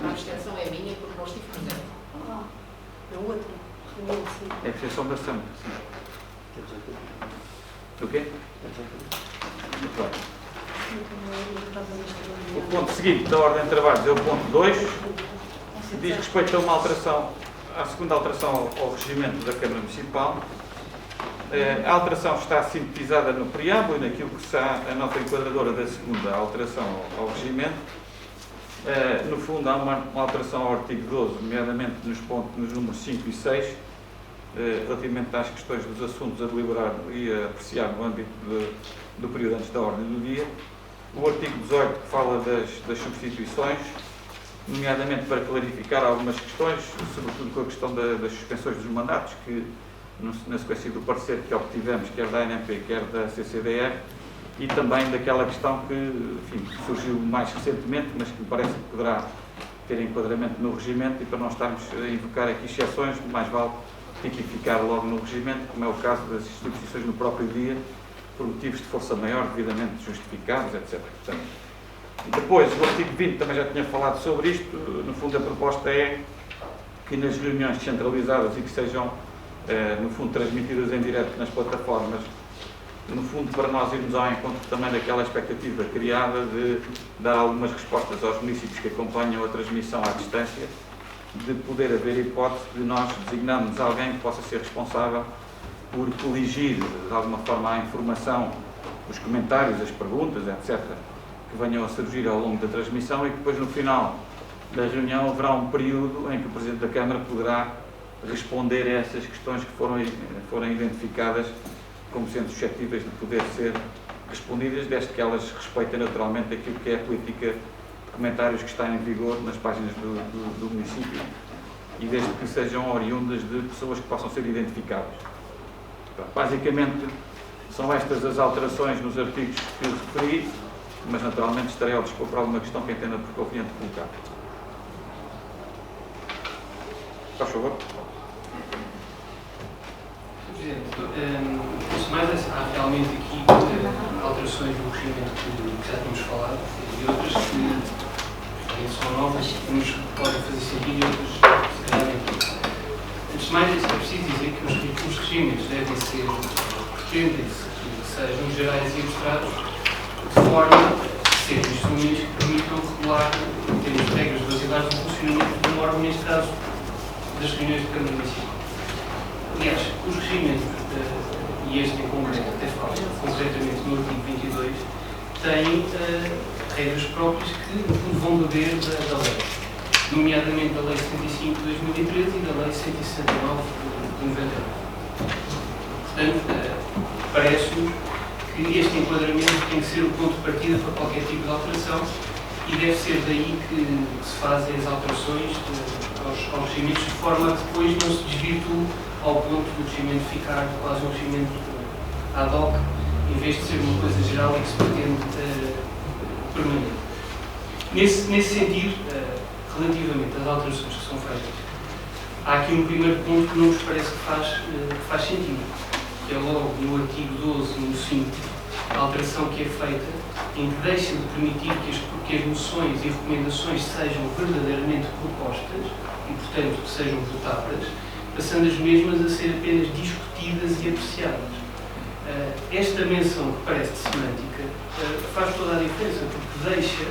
Speaker 7: A abstenção é minha porque não estive presente.
Speaker 4: A outra.
Speaker 1: É a abstenção da Sandra, sim. O quê? Muito bem. O ponto seguinte da ordem de trabalhos é o ponto 2. Diz respeito a uma alteração, à segunda alteração ao regimento da Câmara Municipal. A alteração está sintetizada no preâmbulo e naquilo que será a nota enquadradora da segunda alteração ao regimento. No fundo, há uma alteração ao artigo 12, nomeadamente nos números 5 e 6, relativamente às questões dos assuntos a deliberar e a apreciar no âmbito do período antes da ordem do dia. O artigo 18 que fala das substituições, nomeadamente para clarificar algumas questões, sobretudo com a questão das suspensões dos mandatos, que na sequência do parecer que obtivemos, quer da ANP, quer da CCDR, e também daquela questão que, enfim, surgiu mais recentemente, mas que me parece que poderá ter enquadramento no regimento, e para não estarmos a invocar aqui exceções, mais vale tipificar logo no regimento, como é o caso das substituições no próprio dia, por motivos de força maior, devidamente justificados, etc. Portanto, depois, o artigo 20 também já tinha falado sobre isto. No fundo, a proposta é que nas reuniões descentralizadas e que sejam, no fundo, transmitidas em direto nas plataformas, no fundo, para nós irmos ao encontro também daquela expectativa criada de dar algumas respostas aos municípios que acompanham a transmissão à distância, de poder haver hipótese de nós designarmos alguém que possa ser responsável por coligir, de alguma forma, a informação, os comentários, as perguntas, etc., que venham a surgir ao longo da transmissão, e que depois, no final da reunião, haverá um período em que o Presidente da Câmara poderá responder a essas questões que forem identificadas como sendo suscetíveis de poder ser respondidas, desde que elas respeitem naturalmente aquilo que é a política de comentários que está em vigor nas páginas do município, e desde que sejam oriundas de pessoas que possam ser identificadas. Basicamente, são estas as alterações nos artigos que referi, mas naturalmente estarei ao dispor para alguma questão que entenda por conveniente colocar. Faz favor.
Speaker 5: Antes de mais, há realmente aqui alterações no regimento que já tínhamos falado, e outras que são novas, que nos podem fazer sentido, e outras se calhar nem. Antes de mais, é preciso dizer que os regimes devem ser, pretendem-se que sejam gerais e abstratos, de forma a serem instrumentos que permitam regular, em termos de regras basilares, o funcionamento de um órgão, neste caso, das reuniões de Câmara Municipal. Aliás, os regimes, e este em concreto, até fala concretamente no artigo 22, têm regras próprias que, no fundo, vão beber da lei, nomeadamente da Lei 75 de 2013 e da Lei 169 de 99. Portanto, parece-nos que este enquadramento tem que ser o ponto de partida para qualquer tipo de alteração, e deve ser daí que se fazem as alterações aos regimentos, de forma a que depois não se desvirtue ao ponto do regimento ficar quase um regimento ad hoc, em vez de ser uma coisa geral e que se pretende permanente. Nesse sentido, relativamente às alterações que são feitas, há aqui um primeiro ponto que não nos parece que faz sentido, que é logo no artigo 12, no 5, a alteração que é feita, em que deixa de permitir que as moções e recomendações sejam verdadeiramente propostas e, portanto, que sejam votadas, passando as mesmas a ser apenas discutidas e apreciadas. Esta menção, que parece de semântica, faz toda a diferença, porque deixa,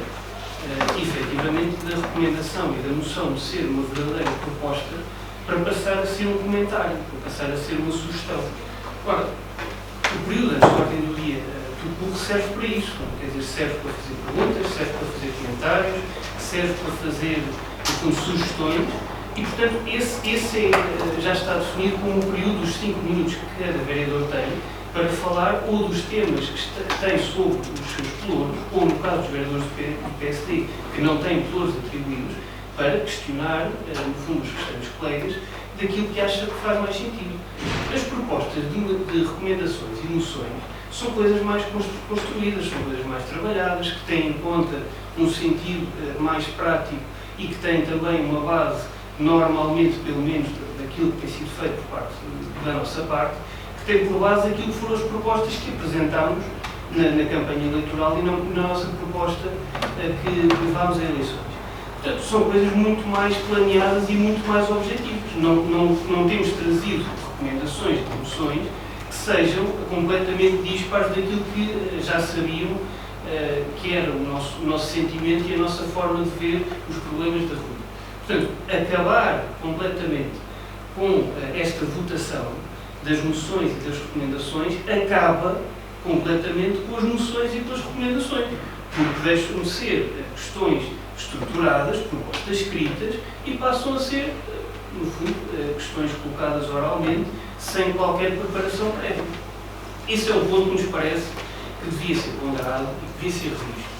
Speaker 5: efetivamente, da recomendação e da noção de ser uma verdadeira proposta para passar a ser um comentário, para passar a ser uma sugestão. Ora, o período antes da ordem do dia, tudo serve para isso, quer dizer, serve para fazer perguntas, serve para fazer comentários, serve para fazer, com sugestões, e, portanto, esse já está definido como um período dos 5 minutos que cada vereador tem para falar ou dos temas que tem sobre os seus pelouros, ou, no caso dos vereadores do PSD, que não têm pelouros atribuídos, para questionar, no fundo, os restantes colegas, daquilo que acha que faz mais sentido. As propostas de recomendações e moções são coisas mais construídas, são coisas mais trabalhadas, que têm em conta um sentido mais prático e que têm também uma base, normalmente, pelo menos, daquilo que tem sido feito por parte da nossa parte, que tem por base aquilo que foram as propostas que apresentámos na campanha eleitoral e na nossa proposta que levámos a eleições. Portanto, são coisas muito mais planeadas e muito mais objetivas. Não temos trazido recomendações de moções que sejam completamente dispares daquilo que já sabiam que era o nosso sentimento e a nossa forma de ver os problemas da rua. Portanto, acabar completamente com esta votação das moções e das recomendações acaba completamente com as moções e com as recomendações, porque deixam de ser questões estruturadas, propostas escritas, e passam a ser, no fundo, questões colocadas oralmente, sem qualquer preparação prévia. Esse é o ponto que nos parece que devia ser ponderado e que devia ser revisto.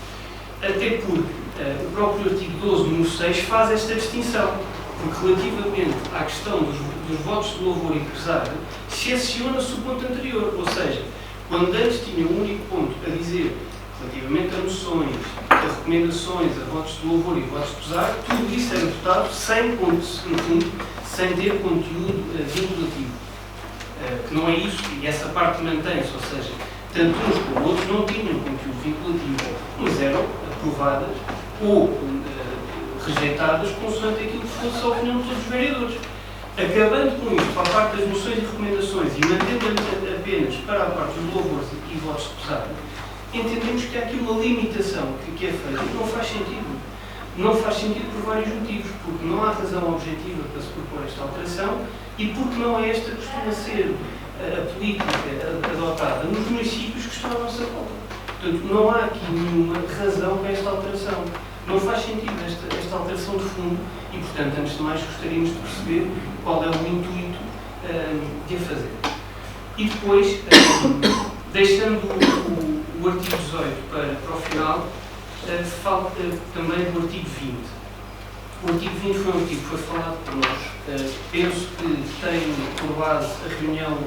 Speaker 5: Até porque o próprio artigo 12, número 6, faz esta distinção, porque relativamente à questão dos votos de louvor e pesar, excepciona-se o ponto anterior, ou seja, quando antes tinha um único ponto a dizer relativamente a moções, a recomendações, a votos de louvor e votos de pesar, tudo isso era votado sem ter conteúdo vinculativo. Que não é isso, e essa parte mantém-se, ou seja, tanto uns como outros não tinham conteúdo vinculativo, mas eram aprovadas ou rejeitadas consoante aquilo que fosse a opinião de todos os vereadores. Acabando com isto, para a parte das moções e recomendações e mantendo apenas para a parte dos louvores e votos de pesar, entendemos que há aqui uma limitação que é feita e não faz sentido. Não faz sentido por vários motivos, porque não há razão objetiva para se propor esta alteração e porque não é esta que costuma ser a política adotada nos municípios que estão à nossa volta. Portanto, não há aqui nenhuma razão para esta alteração. Não faz sentido esta alteração de fundo e, portanto, antes de mais, gostaríamos de perceber qual é o intuito de a fazer. E depois, deixando o artigo 18 para o final, falo também do artigo 20. O artigo 20 foi um artigo que foi falado por nós. Penso que tem por base a reunião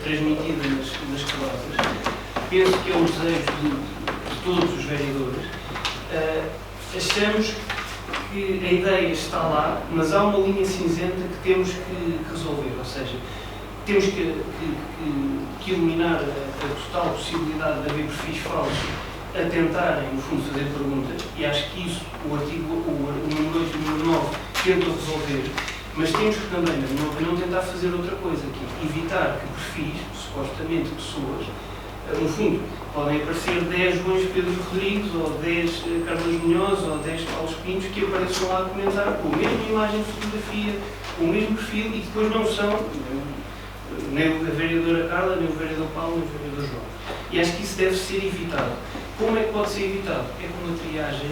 Speaker 5: transmitida nas clausas. Penso que é um desejo de todos os vereadores. Achamos que a ideia está lá, mas há uma linha cinzenta que temos que resolver, ou seja, temos que eliminar a total possibilidade de haver perfis falsos a tentarem, no fundo, fazer perguntas, e acho que isso o número 2 e o número 9 tentam resolver, mas temos que também, na minha opinião, tentar fazer outra coisa, que é evitar que perfis, supostamente pessoas, no fundo, podem aparecer 10 Joões Pedro Rodrigues, ou 10 Carlos Munhoz, ou 10 Paulos Pintos, que apareçam lá a comentar com a mesma imagem de fotografia, com o mesmo perfil, e depois não são nem a vereadora Carla, nem o vereador Paulo, nem o vereador João. E acho que isso deve ser evitado. Como é que pode ser evitado? É com uma triagem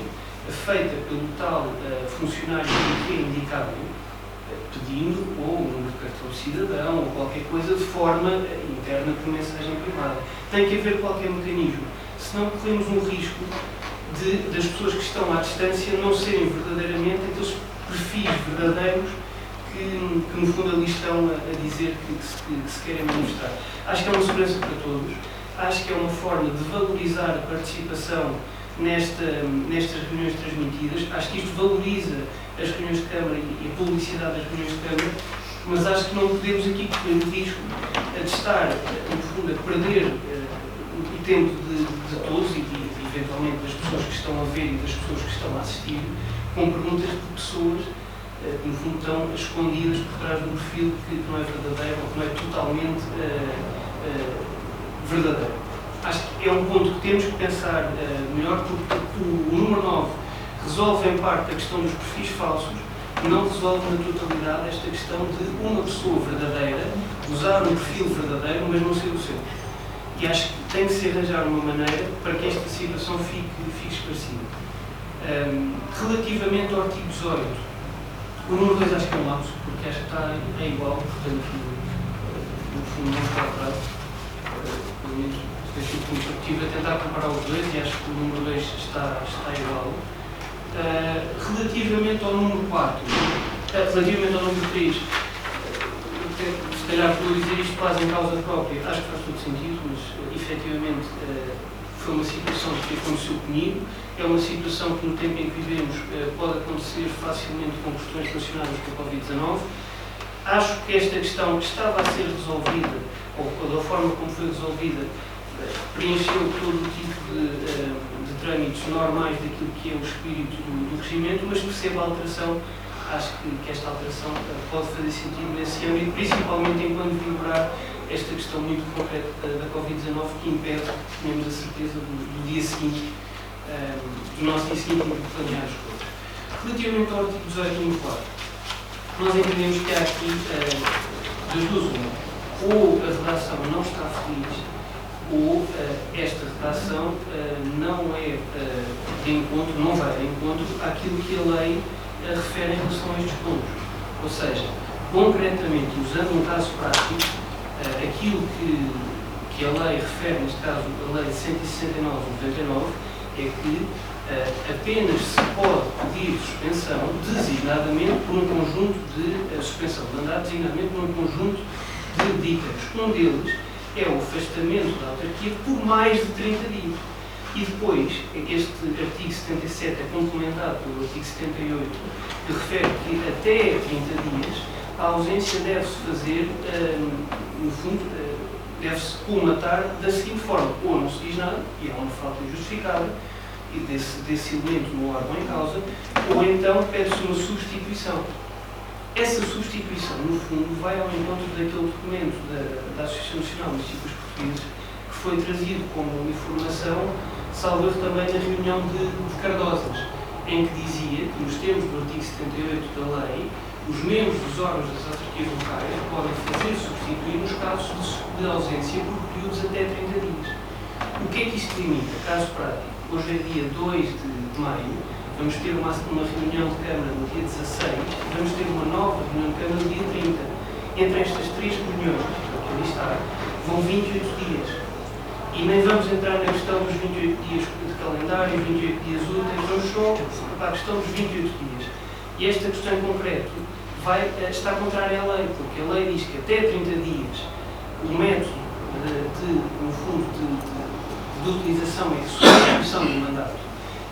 Speaker 5: feita pelo tal funcionário que é indicado, pedindo ou um número de cartão de cidadão ou qualquer coisa de forma interna por mensagem privada. Tem que haver qualquer mecanismo, senão corremos um risco das pessoas que estão à distância não serem verdadeiramente aqueles perfis verdadeiros que no fundo ali estão a dizer que se querem manifestar. Acho que é uma segurança para todos, acho que é uma forma de valorizar a participação nestas reuniões transmitidas, acho que isto valoriza as reuniões de Câmara e a publicidade das reuniões de Câmara, mas acho que não podemos aqui correr o risco de estar, no fundo, a perder o tempo de todos e eventualmente das pessoas que estão a ver e das pessoas que estão a assistir, com perguntas de pessoas que, no fundo, estão escondidas por trás de um perfil que não é verdadeiro ou que não é totalmente verdadeiro. Acho que é um ponto que temos que pensar melhor, porque o número 9 resolve em parte a questão dos perfis falsos, não resolve na totalidade esta questão de uma pessoa verdadeira usar um perfil verdadeiro, mas não ser o seu. E acho que tem que se arranjar uma maneira para que esta situação fique esclarecida. Relativamente ao artigo 18, o número 2 acho que é um lapso, porque acho que está igual, portanto, no fundo não está atrás. Pelo menos, estive a tentar comparar os dois e acho que o número 2 está igual. Relativamente ao número 4, relativamente ao número 3, se calhar por dizer isto quase em causa própria, acho que faz todo sentido, mas efetivamente foi uma situação que aconteceu comigo, é uma situação que no tempo em que vivemos pode acontecer facilmente com questões relacionadas com a Covid-19. Acho que esta questão estava a ser resolvida, ou da forma como foi resolvida, preencheu todo o tipo de trâmites normais daquilo que é o espírito do regimento, mas percebo a alteração, acho que esta alteração pode fazer sentido nesse âmbito, principalmente enquanto vigorar esta questão muito concreta da Covid-19 que impede que tenhamos a certeza do dia seguinte, do nosso dia seguinte e de planear as coisas. Relativamente ao artigo 18, número 4, nós entendemos que há aqui das duas uma, ou a redação não está feliz, ou esta redação não é de encontro, não vai de encontro àquilo que a lei refere em relação a estes pontos. Ou seja, concretamente, usando um caso prático, aquilo que que a lei refere, neste caso a lei 169/99, é que apenas se pode pedir suspensão designadamente por um conjunto de suspensão de mandato, designadamente por um conjunto de dicas. Um deles é o afastamento da autarquia por mais de 30 dias. E depois, este artigo 77 é complementado pelo artigo 78, que refere que até 30 dias a ausência deve-se fazer, no fundo, deve-se colmatar da seguinte forma: ou não se diz nada, e há uma falta injustificada desse elemento no órgão em causa, ou então pede-se uma substituição. Essa substituição, no fundo, vai ao encontro daquele documento da Associação Nacional de Municípios Portugueses que foi trazido como informação, salvo erro também na reunião de Cardosas, em que dizia que, nos termos do artigo 78 da lei, os membros dos órgãos das autarquias locais podem fazer substituir nos casos de ausência por períodos até 30 dias. O que é que isto limita? Caso prático. Hoje é dia 2 de maio, vamos ter uma reunião de Câmara no dia 16 e vamos ter uma nova reunião de Câmara no dia 30. Entre estas três reuniões, que ali está, vão 28 dias. E nem vamos entrar na questão dos 28 dias de calendário, 28 dias úteis, vamos só para a questão dos 28 dias. E esta questão em concreto está contrária à lei, porque a lei diz que até 30 dias o método no fundo, de utilização e de substituição do mandato.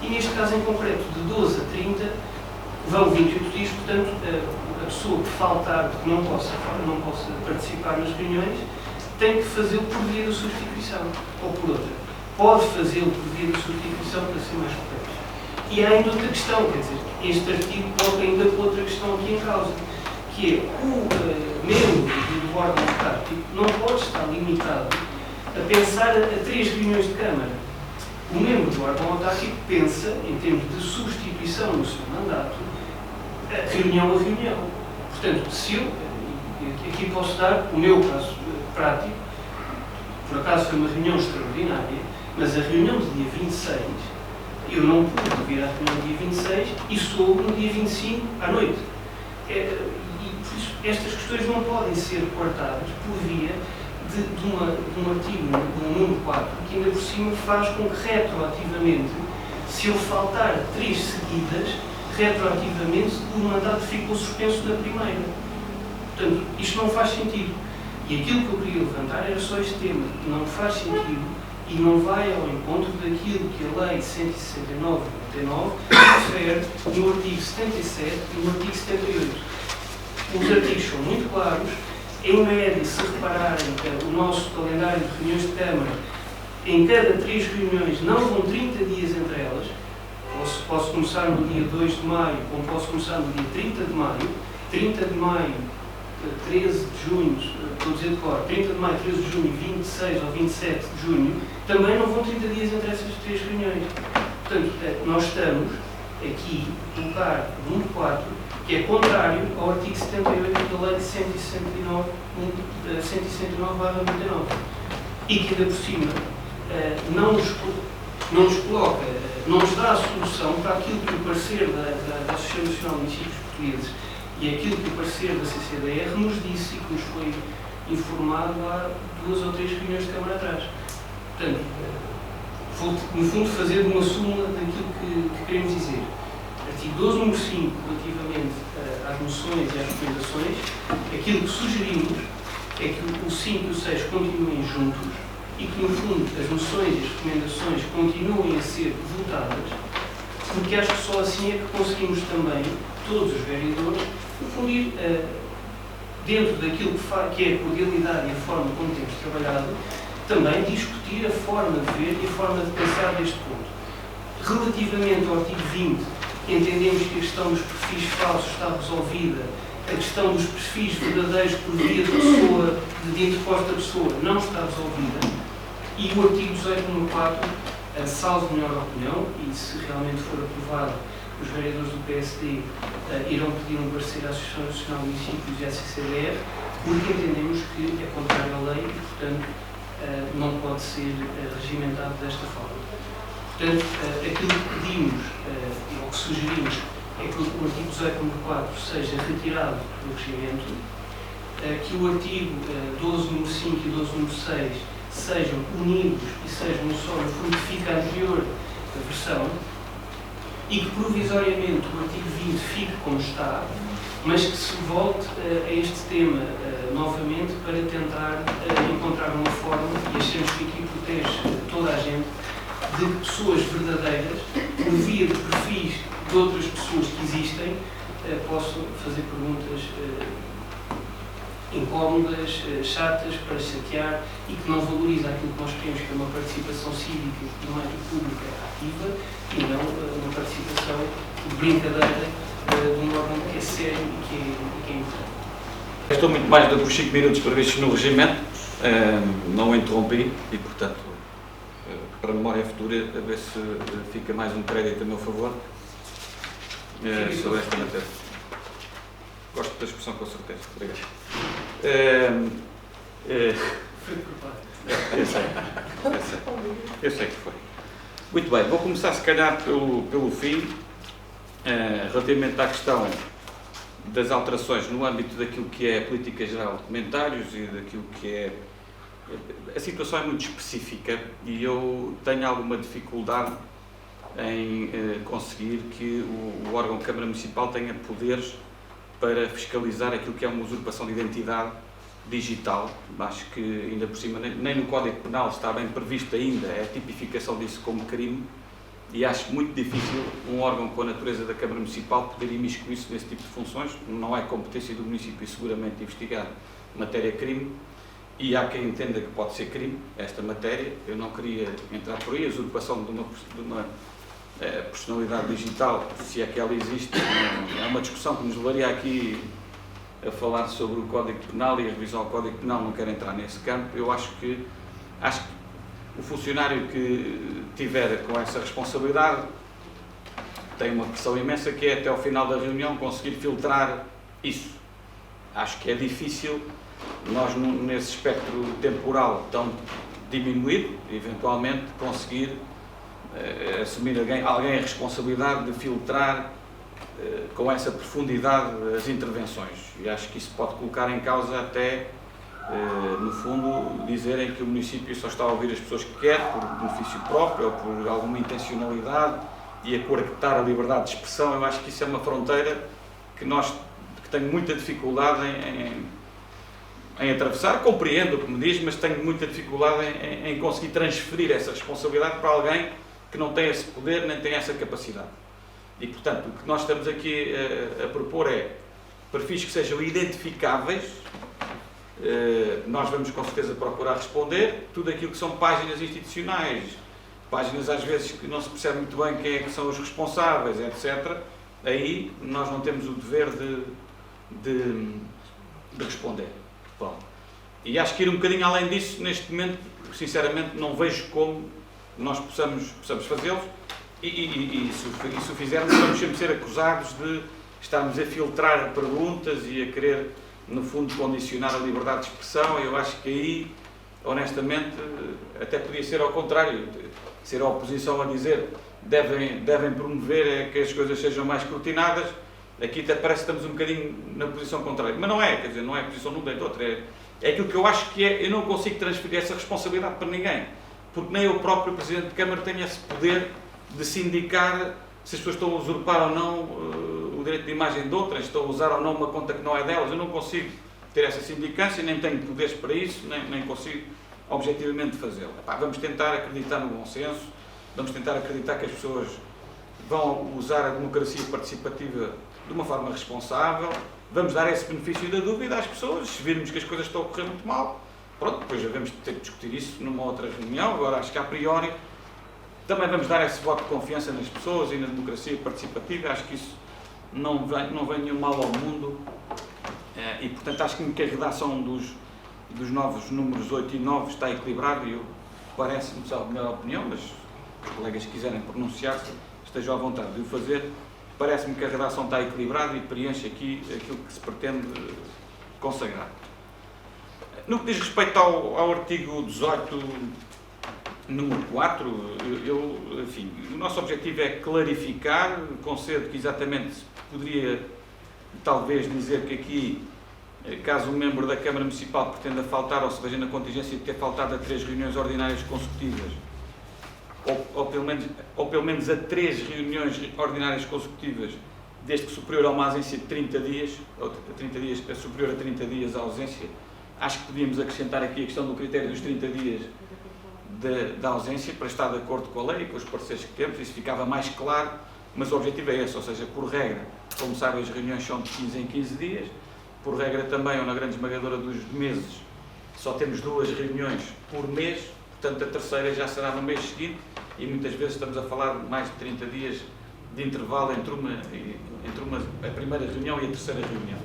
Speaker 5: E neste caso em concreto, de 12 a 30, vão 28 dias, portanto, a pessoa que faltar, que não possa participar nas reuniões, tem que fazê-lo por via da substituição, ou por outra. Pode fazê-lo por via da substituição, para ser mais correto. E há ainda outra questão, quer dizer, este artigo coloca ainda outra questão aqui em causa, que é o membro do órgão autárquico não pode estar limitado a pensar a 3 reuniões de Câmara. O membro do órgão autárquico pensa, em termos de substituição no seu mandato, reunião a reunião. Portanto, se eu, aqui posso dar o meu caso prático, por acaso foi uma reunião extraordinária, mas a reunião do dia 26, eu não pude vir à reunião do dia 26 e soube no dia 25 à noite. E por isso, estas questões não podem ser cortadas por via de um artigo, do número 4, que ainda por cima faz com que retroativamente, se eu faltar 3 seguidas, retroativamente o mandato ficou suspenso na primeira. Portanto, isto não faz sentido. E aquilo que eu queria levantar era só este tema. Não faz sentido e não vai ao encontro daquilo que a Lei 169/99 refere no artigo 77 e no artigo 78. Os artigos são muito claros. Em média, se repararem que o nosso calendário de reuniões de Câmara, em cada 3 reuniões não vão 30 dias entre elas. Posso começar no dia 2 de maio, ou posso começar no dia 30 de maio. 30 de maio, 13 de junho, estou a dizer de cor, 30 de maio, 13 de junho, 26 ou 27 de junho, também não vão 30 dias entre essas 3 reuniões. Portanto, nós estamos aqui a colocar o número 4, que é contrário ao artigo 78 da Lei 169/99, e que ainda por cima não nos coloca, não nos dá a solução para aquilo que o parecer da Associação Nacional de Municípios Portugueses e aquilo que o parecer da CCDR nos disse e que nos foi informado há 2 ou 3 reuniões de Câmara atrás. Portanto, vou, no fundo, fazer uma súmula daquilo que queremos dizer. Artigo 12, número 5, relativamente às moções e às recomendações, aquilo que sugerimos é que o 5 e o 6 continuem juntos e que, no fundo, as moções e as recomendações continuem a ser votadas, porque acho que só assim é que conseguimos também, todos os vereadores, no fundo, ir dentro daquilo que é a cordialidade e a forma como temos trabalhado, também discutir a forma de ver e a forma de pensar deste ponto. Relativamente ao artigo 20, entendemos que a questão dos perfis falsos está resolvida, a questão dos perfis verdadeiros por via de pessoa, de interposta pessoa, não está resolvida, e o artigo 18, número 4, salvo melhor opinião, e se realmente for aprovado, os vereadores do PSD irão pedir um parecer à Associação Nacional de Municípios e à CCDR, porque entendemos que é contrário à lei e, portanto, não pode ser regimentado desta forma. Portanto, aquilo que pedimos, ou que sugerimos, é que o artigo 18, número 4, seja retirado do regimento, que o artigo 12, número 5 e 12, número 6 sejam unidos e sejam um só, no fundo, que fica a anterior versão, e que provisoriamente o artigo 20 fique como está, mas que se volte a este tema novamente para tentar encontrar uma forma, e achamos que aqui protege toda a gente, de que pessoas verdadeiras, por via de perfis de outras pessoas que existem, possam fazer perguntas incómodas, chatas, para chatear, e que não valoriza aquilo que nós queremos, que é uma participação cívica e uma pública ativa, e não uma participação de brincadeira de um órgão que é sério e que é importante.
Speaker 1: Estou muito mais do que os 5 minutos previstos no regimento, não o interrompi e, portanto, para a memória futura, a ver se fica mais um crédito a meu favor sobre esta matéria. Gosto da expressão, com certeza. Obrigado.
Speaker 5: Foi preocupado.
Speaker 1: Eu sei que foi. Muito bem, vou começar se calhar pelo fim, relativamente à questão das alterações no âmbito daquilo que é a política geral de comentários e daquilo que é... A situação é muito específica e eu tenho alguma dificuldade em conseguir que o órgão de Câmara Municipal tenha poderes para fiscalizar aquilo que é uma usurpação de identidade digital. Acho que, ainda por cima, nem no Código Penal está bem previsto ainda a tipificação disso como crime, e acho muito difícil um órgão com a natureza da Câmara Municipal poder imiscuir-se nesse tipo de funções. Não é competência do município seguramente investigar matéria-crime, e há quem entenda que pode ser crime esta matéria. Eu não queria entrar por aí. A usurpação de uma personalidade digital, se é que ela existe, é uma discussão que nos levaria aqui a falar sobre o Código Penal e a revisão ao Código Penal. Não quero entrar nesse campo. Eu acho que o funcionário que tiver com essa responsabilidade tem uma pressão imensa, que é até ao final da reunião conseguir filtrar isso. Acho que é difícil nós, nesse espectro temporal tão diminuído, eventualmente conseguir assumir alguém a responsabilidade de filtrar com essa profundidade as intervenções. E acho que isso pode colocar em causa até, no fundo, dizerem que o município só está a ouvir as pessoas que quer, por benefício próprio ou por alguma intencionalidade, e a coartar a liberdade de expressão. Eu acho que isso é uma fronteira que tenho muita dificuldade em atravessar. Compreendo o que me diz, mas tenho muita dificuldade em conseguir transferir essa responsabilidade para alguém que não tem esse poder nem tem essa capacidade. E, portanto, o que nós estamos aqui a propor é perfis que sejam identificáveis. Nós vamos com certeza procurar responder tudo aquilo que são páginas institucionais, páginas às vezes que não se percebe muito bem quem é que são os responsáveis, etc. Aí nós não temos o dever de responder. Bom, e acho que ir um bocadinho além disso, neste momento, sinceramente, não vejo como nós possamos fazê-lo, e se o fizermos, vamos sempre ser acusados de estarmos a filtrar perguntas e a querer, no fundo, condicionar a liberdade de expressão. Eu acho que aí, honestamente, até podia ser ao contrário, ser a oposição a dizer devem promover que as coisas sejam mais escrutinadas. Aqui até parece que estamos um bocadinho na posição contrária, mas não é, quer dizer, não é a posição de um nem de outro, é aquilo que eu acho que é. Eu não consigo transferir essa responsabilidade para ninguém, porque nem eu próprio, Presidente de Câmara, tenho esse poder de se indicar se as pessoas estão a usurpar ou não o direito de imagem de outras, estão a usar ou não uma conta que não é delas. Eu não consigo ter essa sindicância, nem tenho poderes para isso, nem consigo objetivamente fazê-lo. Vamos tentar acreditar no bom senso, vamos tentar acreditar que as pessoas vão usar a democracia participativa de uma forma responsável, vamos dar esse benefício da dúvida às pessoas. Se virmos que as coisas estão a correr muito mal, pronto, depois já vamos ter que discutir isso numa outra reunião. Agora, acho que a priori também vamos dar esse voto de confiança nas pessoas e na democracia participativa. Acho que isso não vem nenhum mal ao mundo, e portanto acho que a redação dos novos números 8 e 9 está equilibrado, e parece-me, só a minha opinião, mas os colegas que quiserem pronunciar-se estejam à vontade de o fazer. Parece-me que a redação está equilibrada e preenche aqui aquilo que se pretende consagrar. No que diz respeito ao artigo 18, número 4, enfim, o nosso objetivo é clarificar. Concedo que exatamente se poderia talvez dizer que aqui caso um membro da Câmara Municipal pretenda faltar ou se veja na contingência de ter faltado a 3 reuniões ordinárias consecutivas, ou pelo menos a 3 reuniões ordinárias consecutivas, desde que superior a uma ausência de 30 dias, ou 30 dias, superior a 30 dias a ausência, acho que podíamos acrescentar aqui a questão do critério dos 30 dias da ausência, para estar de acordo com a lei e com os pareceres que temos, isso ficava mais claro, mas o objetivo é esse, ou seja, por regra, como sabem, as reuniões são de 15 em 15 dias, por regra também, ou na grande esmagadora dos meses, só temos 2 reuniões por mês, portanto a terceira já será no mês seguinte, e muitas vezes estamos a falar de mais de 30 dias de intervalo entre a primeira reunião e a terceira reunião.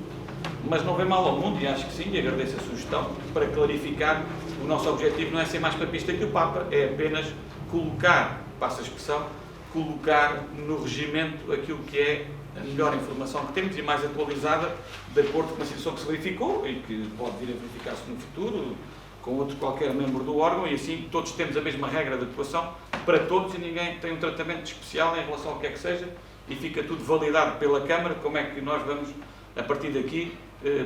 Speaker 1: Mas não vem mal ao mundo, e acho que sim, e agradeço a sugestão, para clarificar, o nosso objetivo não é ser mais papista que o Papa, é apenas colocar, passa a expressão, colocar no regimento aquilo que é a melhor informação que temos e mais atualizada, de acordo com a situação que se verificou e que pode vir a verificar-se no futuro, com outro qualquer membro do órgão, e assim todos temos a mesma regra de atuação para todos e ninguém tem um tratamento especial em relação ao que é que seja, e fica tudo validado pela Câmara, como é que nós vamos, a partir daqui,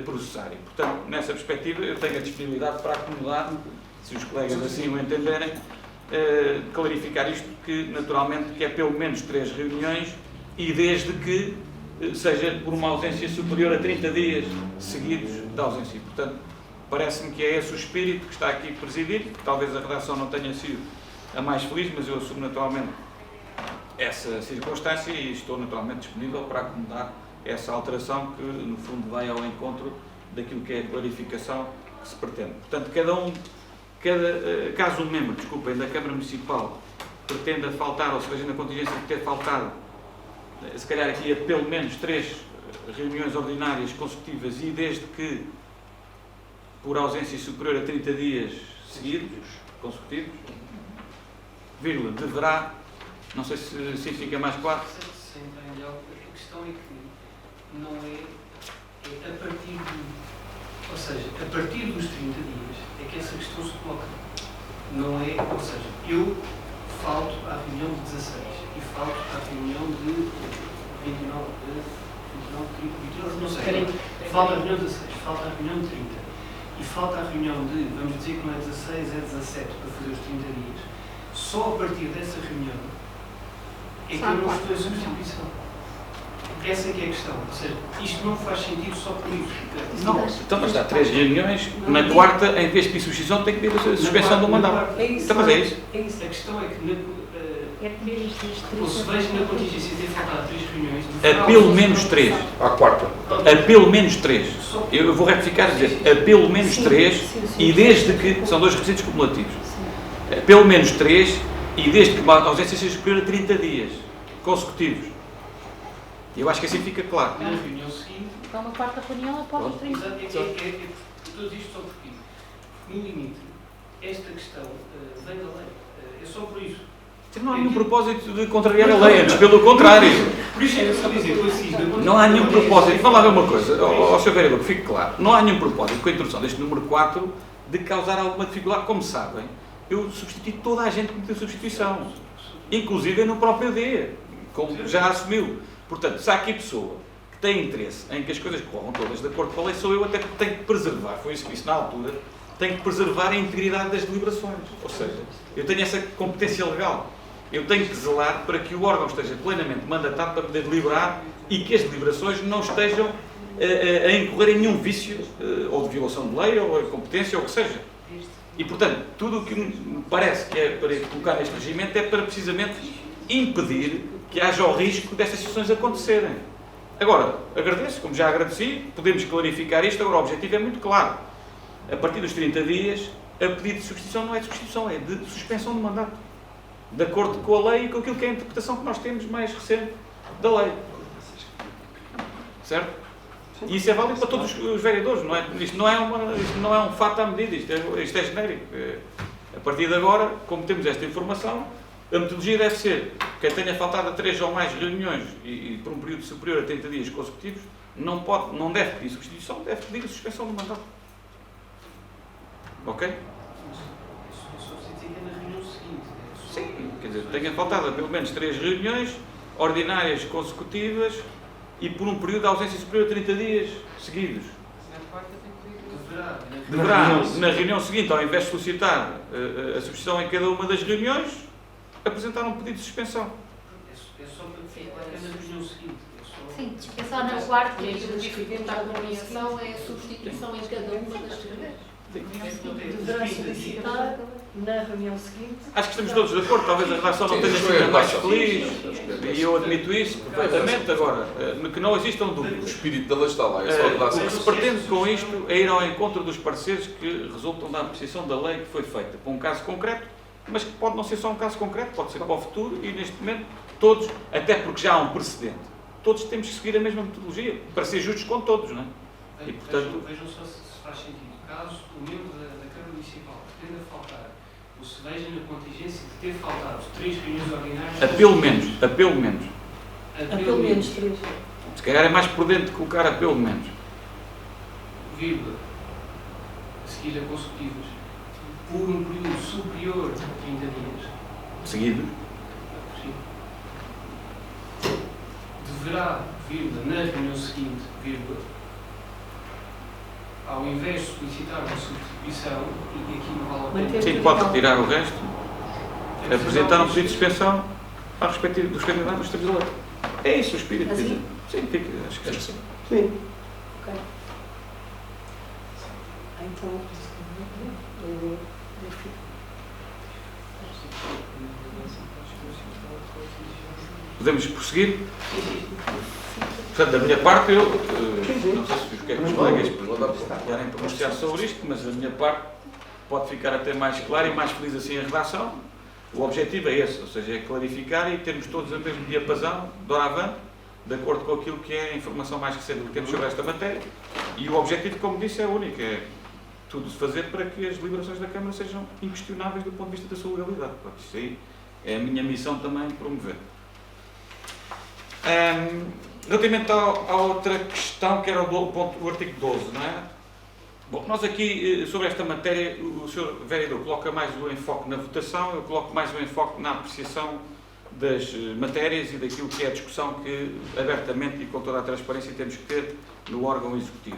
Speaker 1: processar. E, portanto, nessa perspectiva, eu tenho a disponibilidade para acomodar, se os colegas assim o entenderem, clarificar isto, que naturalmente que é pelo menos 3 reuniões e desde que seja por uma ausência superior a 30 dias seguidos da ausência. Portanto, parece-me que é esse o espírito que está aqui presidido. Talvez a redação não tenha sido a mais feliz, mas eu assumo naturalmente essa circunstância e estou naturalmente disponível para acomodar essa alteração que, no fundo, vai ao encontro daquilo que é a clarificação que se pretende. Portanto, caso um membro, da Câmara Municipal pretenda faltar, ou se veja na contingência de ter faltado, se calhar aqui a pelo menos 3 reuniões ordinárias consecutivas e desde que por ausência superior a 30 dias seguidos, consecutivos, vírgula, deverá, não sei se fica mais claro.
Speaker 5: Sem entrar em diálogo, a questão é que não é a partir ou seja, a partir dos 30 dias é que essa questão se coloca. Não é, ou seja, eu falto à reunião de 16 e falto à reunião de 29, não sei, falta a reunião de 16, falta a reunião de 30 e falta a reunião de, vamos dizer que não é 16, é 17 para fazer os 30 dias. Só a partir dessa reunião é que eu não estou em substituição. Essa é que é a questão. Ou seja, isto não faz sentido só por isso.
Speaker 1: Não, então, mas há 3 reuniões, na quarta, em vez de pedir substituição, tem que pedir a suspensão do mandato.
Speaker 5: É isso.
Speaker 1: Então, mas é isso.
Speaker 5: É isso. A questão é que, ou se vejo na contingência ter faltado 3 reuniões...
Speaker 1: A pelo menos 3.
Speaker 2: À quarta.
Speaker 1: A pelo menos 3. Eu vou retificar e dizer, a pelo menos 3, e desde que, são 2 requisitos cumulativos, a pelo menos 3, e desde que a ausência seja superior a 30 dias consecutivos. Eu acho que assim fica claro.
Speaker 5: Na reunião seguinte...
Speaker 3: Então, uma quarta reunião após os 30.
Speaker 5: Exato, tudo isto só porque, no limite, esta questão vem da lei. É só por isso.
Speaker 1: Não há nenhum propósito de contrariar a lei, antes pelo contrário.
Speaker 5: Por isso é só dizer,
Speaker 1: não há nenhum propósito. Vou lá ver uma coisa, ao Sr. Vereador, que fique claro. Não há nenhum propósito com a introdução deste número 4 de causar alguma dificuldade. Como sabem, eu substituí toda a gente que me deu substituição, inclusive no próprio dia, como já assumiu. Portanto, se há aqui pessoa que tem interesse em que as coisas corram todas de acordo com a lei, sou eu até que tenho que preservar, foi isso que disse na altura, tenho que preservar a integridade das deliberações. Ou seja, eu tenho essa competência legal. Eu tenho que zelar para que o órgão esteja plenamente mandatado para poder deliberar e que as deliberações não estejam a incorrer em nenhum vício, ou de violação de lei, ou de competência, ou o que seja. E, portanto, tudo o que me parece que é para colocar neste regimento é para precisamente impedir que haja o risco destas situações acontecerem. Agora, agradeço, como já agradeci, podemos clarificar isto. Agora, o objetivo é muito claro. A partir dos 30 dias, a pedido de substituição não é de substituição, é de suspensão de mandato. De acordo com a lei e com aquilo que é a interpretação que nós temos mais recente da lei. Certo? E isso é válido para todos os vereadores, não é? Isto não é um fato à medida, isto é genérico. A partir de agora, como temos esta informação, a metodologia deve ser, quem tenha faltado a 3 ou mais reuniões e por um período superior a 30 dias consecutivos, não deve pedir substituição, deve pedir a suspensão do mandato. Ok? Sim, quer dizer, tenha faltado a pelo menos 3 reuniões ordinárias consecutivas e por um período de ausência superior a 30 dias seguidos. Deverá, na reunião seguinte, ao invés de solicitar a substituição em cada uma das reuniões, apresentar um pedido de suspensão.
Speaker 5: É só para na reunião seguinte.
Speaker 8: Sim, dispensar na quarta
Speaker 7: E
Speaker 8: e
Speaker 7: aquilo que está com a nomeação é a substituição em cada uma das reuniões.
Speaker 9: Deverá solicitar na reunião seguinte.
Speaker 1: Acho que estamos todos de acordo, talvez a redação não tenha sido a mais feliz, e eu admito isso perfeitamente. Agora, que não existam
Speaker 2: O
Speaker 1: dúvidas.
Speaker 2: espírito da lei está lá, é só a
Speaker 1: O
Speaker 2: redação.
Speaker 1: que se pretende com isto é ir ao encontro dos pareceres que resultam da apreciação da lei que foi feita para um caso concreto, mas que pode não ser só um caso concreto, pode ser para o futuro, e neste momento todos, até porque já há um precedente, todos temos que seguir a mesma metodologia, para ser justos com todos, não é? E, portanto,
Speaker 5: Vejam só se faz sentido. Caso o membro da Câmara Municipal pretenda faltar, ou se veja na contingência de ter faltado 3 reuniões ordinárias...
Speaker 1: a pelo menos.
Speaker 9: A pelo menos 3.
Speaker 1: Se calhar é mais prudente colocar a pelo menos.
Speaker 5: Vírgula, a seguir a consecutivas, por um período superior a 30 dias.
Speaker 1: Seguidos.
Speaker 5: Sim. Deverá, vírgula, na reunião seguinte, vírgula, ao invés de solicitar uma substituição, e aqui não vale a pena...
Speaker 9: Manter-
Speaker 1: Sim, pode retirar o resto, apresentar um pedido de suspensão ao respectivo dos candidatos dos termos da lei. É isso o espírito.
Speaker 9: Assim?
Speaker 1: quer dizer. Sim, fica, acho que sim.
Speaker 6: Sim.
Speaker 9: Ok. Então, eu fico.
Speaker 1: Podemos prosseguir? Portanto, da minha parte, eu não sei se os que é que os colegas querem pronunciar sobre isto, mas da minha parte pode ficar até mais claro e mais feliz assim a redação. O objetivo é esse, ou seja, é clarificar e termos todos o mesmo diapasão, doravante, de acordo com aquilo que é a informação mais recente que temos sobre esta matéria. E o objetivo, como disse, é único, é tudo se fazer para que as deliberações da Câmara sejam inquestionáveis do ponto de vista da sua legalidade. Pronto, isso aí é a minha missão também promover. Relativamente à outra questão, que era o artigo 12, não é? Bom, nós aqui, sobre esta matéria, o Sr. Vereador coloca mais o enfoque na votação, eu coloco mais o enfoque na apreciação das matérias e daquilo que é a discussão que, abertamente e com toda a transparência, temos que ter no órgão executivo.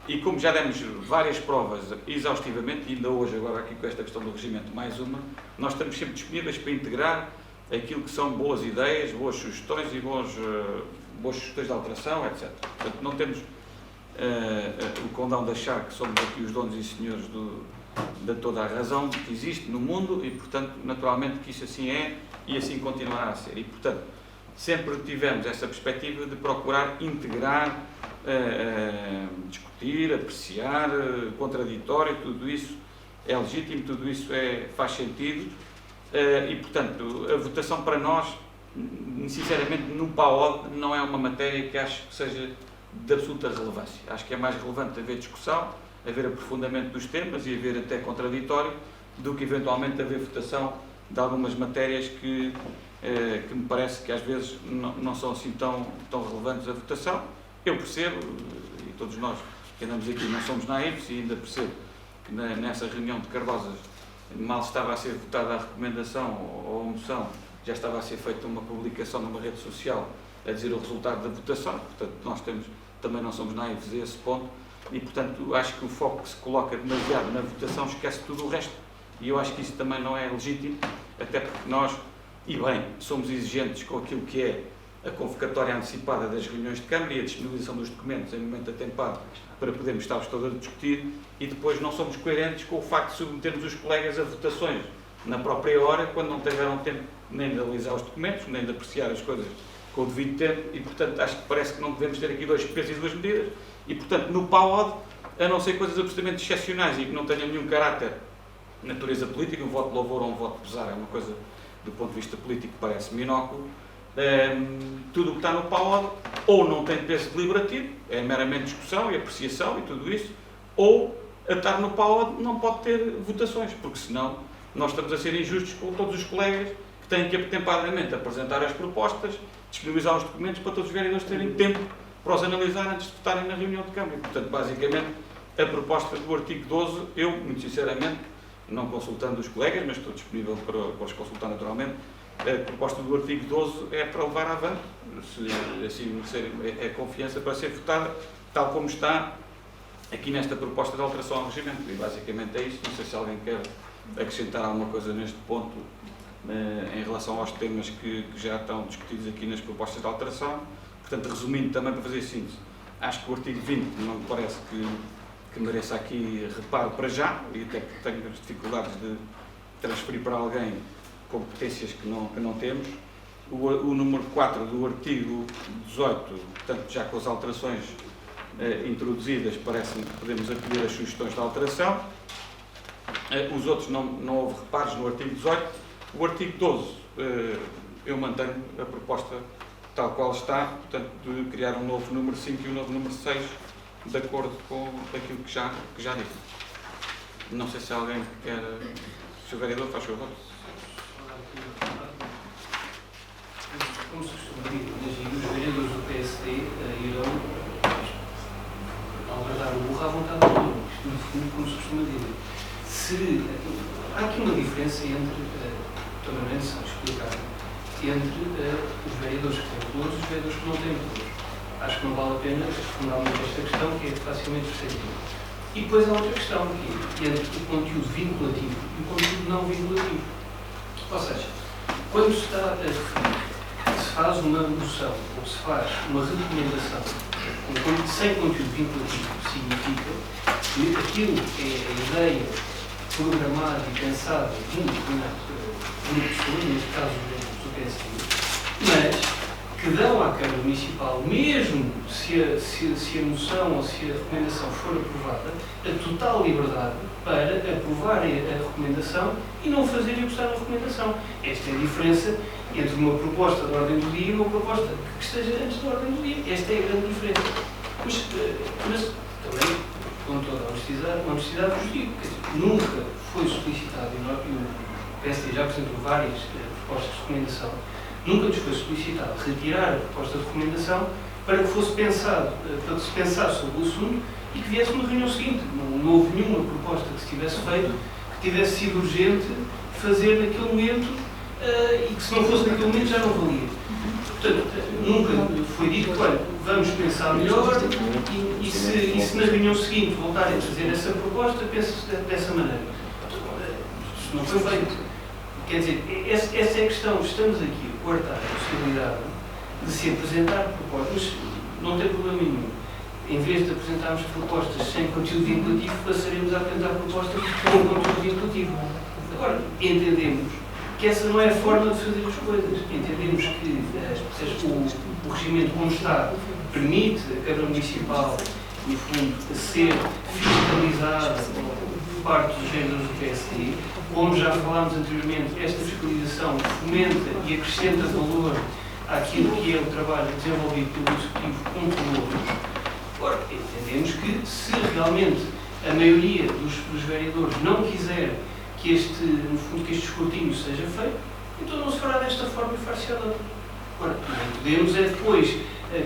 Speaker 1: E como já demos várias provas exaustivamente, e ainda hoje, agora aqui com esta questão do regimento, mais uma, nós estamos sempre disponíveis para integrar aquilo que são boas ideias, boas sugestões e boas sugestões de alteração, etc. Portanto, não temos o condão de achar que somos aqui os donos e senhores de toda a razão que existe no mundo e, portanto, naturalmente que isso assim é e assim continuará a ser. E, portanto, sempre tivemos essa perspectiva de procurar integrar, discutir, apreciar, contraditório, tudo isso é legítimo, tudo isso faz sentido. E, portanto, a votação para nós, sinceramente, no PAOD, não é uma matéria que acho que seja de absoluta relevância. Acho que é mais relevante haver discussão, haver aprofundamento dos temas e haver até contraditório, do que eventualmente haver votação de algumas matérias que me parece que às vezes não são assim tão relevantes a votação. Eu percebo, e todos nós que andamos aqui não somos naivos, e ainda percebo que nessa reunião de Cardosas mal estava a ser votada a recomendação ou a moção, já estava a ser feita uma publicação numa rede social a dizer o resultado da votação. Portanto, nós também não somos naivos a esse ponto e, portanto, acho que o foco que se coloca demasiado na votação esquece tudo o resto. E eu acho que isso também não é legítimo, até porque nós, e bem, somos exigentes com aquilo que é a convocatória antecipada das reuniões de Câmara e a disponibilização dos documentos em momento atempado para podermos estar todos a discutir, e depois não somos coerentes com o facto de submetermos os colegas a votações na própria hora, quando não tiveram tempo nem de analisar os documentos, nem de apreciar as coisas com o devido tempo, e, portanto, acho que parece que não devemos ter aqui dois pesos e duas medidas, e, portanto, no PAOD, a não ser coisas absolutamente excepcionais e que não tenham nenhum caráter de natureza política, um voto de louvor ou um voto de pesar, é uma coisa, do ponto de vista político, parece-me inócuo. Tudo o que está no PAOD ou não tem peso deliberativo, é meramente discussão e apreciação e tudo isso, ou a estar no PAOD não pode ter votações, porque senão nós estamos a ser injustos com todos os colegas que têm que atempadamente apresentar as propostas, disponibilizar os documentos para todos os vereadores terem tempo para os analisar antes de votarem na reunião de Câmara. Portanto, basicamente, a proposta do artigo 12, eu, muito sinceramente, não consultando os colegas, mas estou disponível para os consultar naturalmente, a proposta do artigo 12 é para levar avante, se assim merecer a confiança para ser votada, tal como está aqui nesta proposta de alteração ao regimento. E basicamente é isso. Não sei se alguém quer acrescentar alguma coisa neste ponto em relação aos temas que já estão discutidos aqui nas propostas de alteração. Portanto, resumindo também para fazer síntese, acho que o artigo 20 não me parece que mereça aqui reparo para já, e até porque tenho as dificuldades de transferir para alguém competências que não temos. O número 4 do artigo 18, portanto, já com as alterações introduzidas, parece-me que podemos acolher as sugestões de alteração. Os outros não houve reparos no artigo 18. O artigo 12, eu mantenho a proposta tal qual está, portanto, de criar um novo número 5 e um novo número 6, de acordo com aquilo que já disse. Não sei se alguém quer... Se o vereador faz favor.
Speaker 5: Como se costuma dizer, os vereadores do PSD irão albergar o burro à vontade do povo. Isto, no fundo, como se costuma dizer. Há aqui uma diferença entre, também se explicar, entre os vereadores que têm valores e os vereadores que não têm valores. Acho que não vale a pena aprofundar esta questão, que é facilmente perceptível. E depois há outra questão, que é entre o conteúdo vinculativo e o conteúdo não vinculativo. Ou seja, quando se está a referir, se faz uma moção ou se faz uma recomendação sem conteúdo vinculativo, significa que aquilo é a ideia programada e pensada de um determinado grupo de pessoas, neste caso do PSD, mas que dão à Câmara Municipal, mesmo se a moção ou se a recomendação for aprovada, a total liberdade para aprovar a recomendação e não fazerem o que está na recomendação. Esta é a diferença entre uma proposta de ordem do dia e uma proposta que esteja antes da ordem do dia. Esta é a grande diferença. Mas também, com toda a honestidade vos digo, que nunca foi solicitado, e o PSD já apresentou várias propostas de recomendação, nunca nos foi solicitado retirar a proposta de recomendação para que fosse pensado, para que se pensasse sobre o assunto e que viesse na reunião seguinte. Não houve nenhuma proposta que se tivesse feito que tivesse sido urgente fazer naquele momento e que se não fosse naquele momento já não valia. Portanto, nunca foi dito, olha, vamos pensar melhor e se na reunião seguinte voltarem a fazer essa proposta, pense dessa maneira. Isso não foi feito. Quer dizer, essa é a questão. Estamos aqui a cortar a possibilidade de se apresentar propostas, não tem problema nenhum. Em vez de apresentarmos propostas sem conteúdo vinculativo, passaremos a apresentar propostas com conteúdo vinculativo. Agora, entendemos que essa não é a forma de fazer as coisas. Entendemos que o regimento como está permite a Câmara Municipal, no fundo, ser fiscalizada por parte dos vereadores do PSD. Como já falámos anteriormente, esta fiscalização fomenta e acrescenta valor àquilo que é o trabalho desenvolvido pelo Executivo com valor. Agora, entendemos que se realmente a maioria dos vereadores não quiser que no fundo, que este escrutínio seja feito, então não se fará desta forma e far-se a outra. Agora, não podemos é depois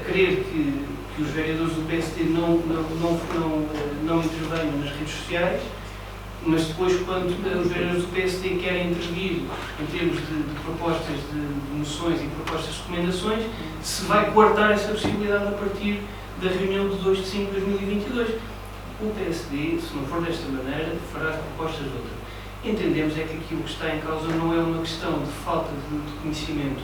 Speaker 5: querer que os vereadores do PSD não intervenham nas redes sociais, mas depois, quando os vereadores do PSD querem intervir em termos de propostas de moções e propostas de recomendações, se vai coartar essa possibilidade a partir da reunião de 2 de 5 de 2022. O PSD, se não for desta maneira, fará propostas de outra. Entendemos é que aquilo que está em causa não é uma questão de falta de conhecimento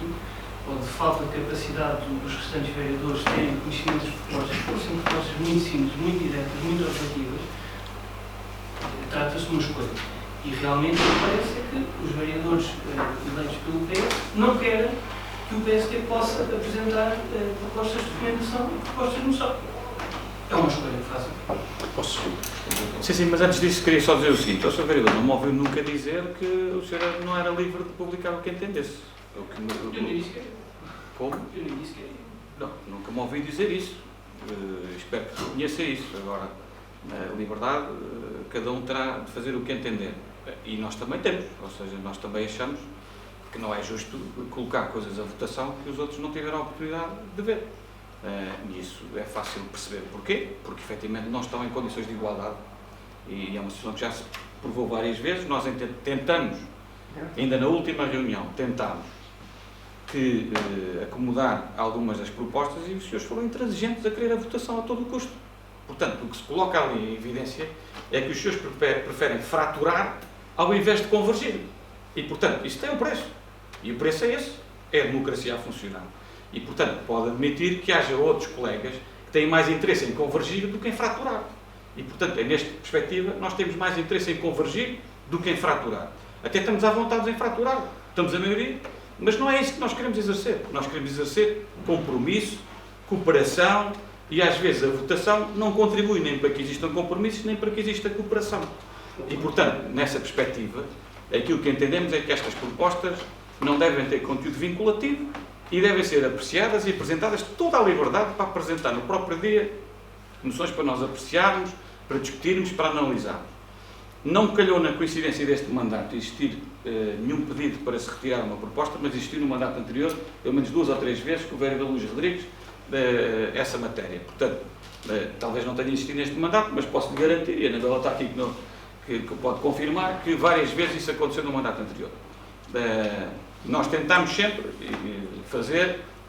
Speaker 5: ou de falta de capacidade dos restantes vereadores terem conhecimento das propostas, fossem propostas muito simples, muito diretas, muito objetivas. Trata-se de uma escolha. E realmente o que parece é que os vereadores eleitos pelo PS não querem que o PSD possa apresentar propostas de recomendação e propostas de moção. É uma escolha que fazem.
Speaker 2: Posso?
Speaker 1: Sim, mas antes disso queria só dizer o seguinte: o Sr. Vereador não me ouviu nunca dizer que o senhor não era livre de publicar o que entendesse.
Speaker 5: Eu nem disse que era.
Speaker 1: Como?
Speaker 5: Eu nem disse que era.
Speaker 1: Não, nunca me ouvi dizer isso. Espero que conheça isso. Agora, a liberdade, cada um terá de fazer o que entender. E nós também temos. Ou seja, nós também achamos que não é justo colocar coisas à votação que os outros não tiveram a oportunidade de ver. E isso é fácil de perceber. Porquê? Porque efetivamente não estão em condições de igualdade. E é uma situação que já se provou várias vezes. Nós tentamos, ainda na última reunião, acomodar algumas das propostas e os senhores foram intransigentes a querer a votação a todo o custo. Portanto, o que se coloca ali em evidência é que os senhores preferem fraturar ao invés de convergir. E, portanto, isso tem um preço. E o preço é esse. É a democracia a funcionar. E, portanto, pode admitir que haja outros colegas que têm mais interesse em convergir do que em fraturar. E, portanto, é nesta perspectiva, nós temos mais interesse em convergir do que em fraturar. Até estamos à vontade em fraturar. Estamos a maioria. Mas não é isso que nós queremos exercer. Nós queremos exercer compromisso, cooperação e, às vezes, a votação não contribui nem para que existam compromissos, nem para que exista cooperação. E, portanto, nessa perspectiva, aquilo que entendemos é que estas propostas não devem ter conteúdo vinculativo e devem ser apreciadas e apresentadas toda a liberdade para apresentar no próprio dia noções para nós apreciarmos, para discutirmos, para analisarmos. Não me calhou na coincidência deste mandato existir nenhum pedido para se retirar uma proposta, mas existiu no mandato anterior, pelo menos 2 ou 3 vezes, com o vereador Luís Rodrigues, essa matéria. Portanto, talvez não tenha existido neste mandato, mas posso lhe garantir, e a Anabela está aqui que pode confirmar, que várias vezes isso aconteceu no mandato anterior. Nós tentámos sempre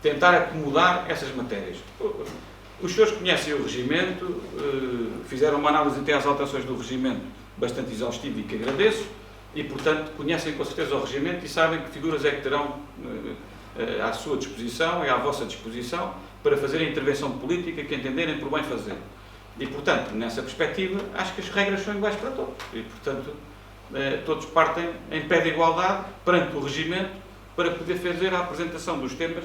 Speaker 1: tentar acomodar essas matérias. Os senhores conhecem o regimento, fizeram uma análise até às alterações do regimento bastante exaustiva e que agradeço, e, portanto, conhecem com certeza o regimento e sabem que figuras é que terão à sua disposição e à vossa disposição para fazer a intervenção política que entenderem por bem fazer. E, portanto, nessa perspectiva, acho que as regras são iguais para todos. E, portanto, todos partem em pé de igualdade perante o regimento para poder fazer a apresentação dos temas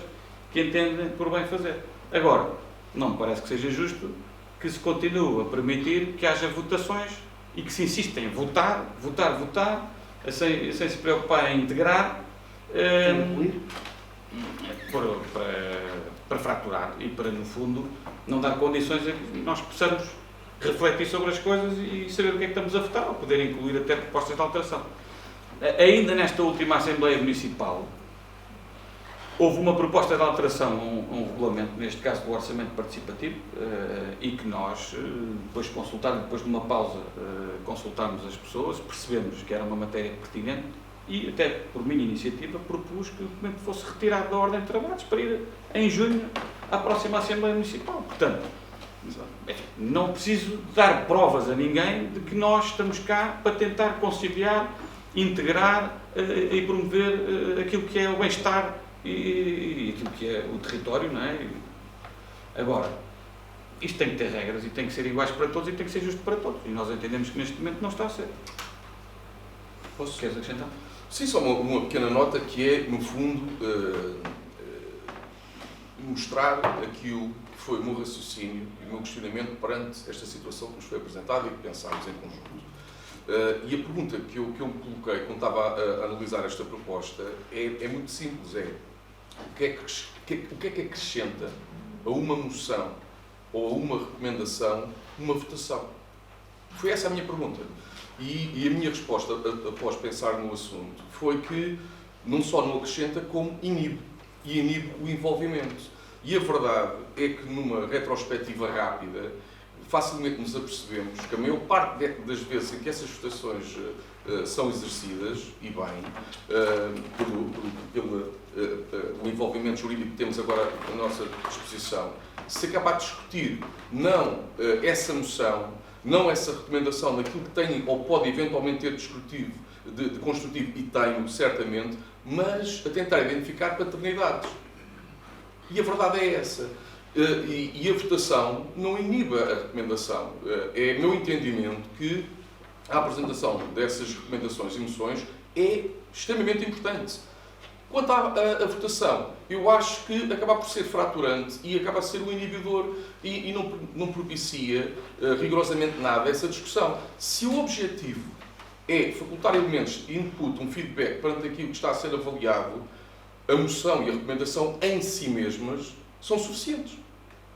Speaker 1: que entendem por bem fazer. Agora, não me parece que seja justo que se continue a permitir que haja votações e que se insiste em votar, sem se preocupar em integrar, para fraturar e para, no fundo, não dar condições a que nós possamos refletir sobre as coisas e saber o que é que estamos a votar, ou poder incluir até propostas de alteração. Ainda nesta última Assembleia Municipal, houve uma proposta de alteração a um regulamento, neste caso do orçamento participativo, e que nós, depois de uma pausa, consultámos as pessoas, percebemos que era uma matéria pertinente e, até por minha iniciativa, propus que o documento fosse retirado da ordem de trabalhos para ir, em junho, à próxima Assembleia Municipal. Portanto, não preciso dar provas a ninguém de que nós estamos cá para tentar conciliar, integrar e promover aquilo que é o bem-estar e aquilo que é o território, não é? Agora, isto tem que ter regras e tem que ser iguais para todos e tem que ser justo para todos. E nós entendemos que neste momento não está a ser. Queres acrescentar?
Speaker 2: Sim, só uma pequena nota que é, no fundo, mostrar aquilo que foi o meu raciocínio e o meu questionamento perante esta situação que nos foi apresentada e que pensámos em conjunto. E a pergunta que eu coloquei quando estava a analisar esta proposta é muito simples, o que é que acrescenta a uma moção ou a uma recomendação uma votação? Foi essa a minha pergunta. E a minha resposta, após pensar no assunto, foi que não só não acrescenta, como inibe. E inibe o envolvimento. E a verdade é que, numa retrospectiva rápida, facilmente nos apercebemos que a maior parte das vezes em que essas votações são exercidas, e bem, pelo envolvimento jurídico que temos agora à nossa disposição, se acaba a discutir não essa moção, não essa recomendação daquilo que tem ou pode eventualmente ter de construtivo, e tem certamente, mas a tentar identificar paternidades. E a verdade é essa. E a votação não inibe a recomendação. É meu entendimento que a apresentação dessas recomendações e moções é extremamente importante. Quanto à votação, eu acho que acaba por ser fraturante e acaba a ser um inibidor e não propicia rigorosamente nada essa discussão. Se o objetivo é facultar elementos de input, um feedback perante aquilo que está a ser avaliado, a moção e a recomendação em si mesmas são suficientes.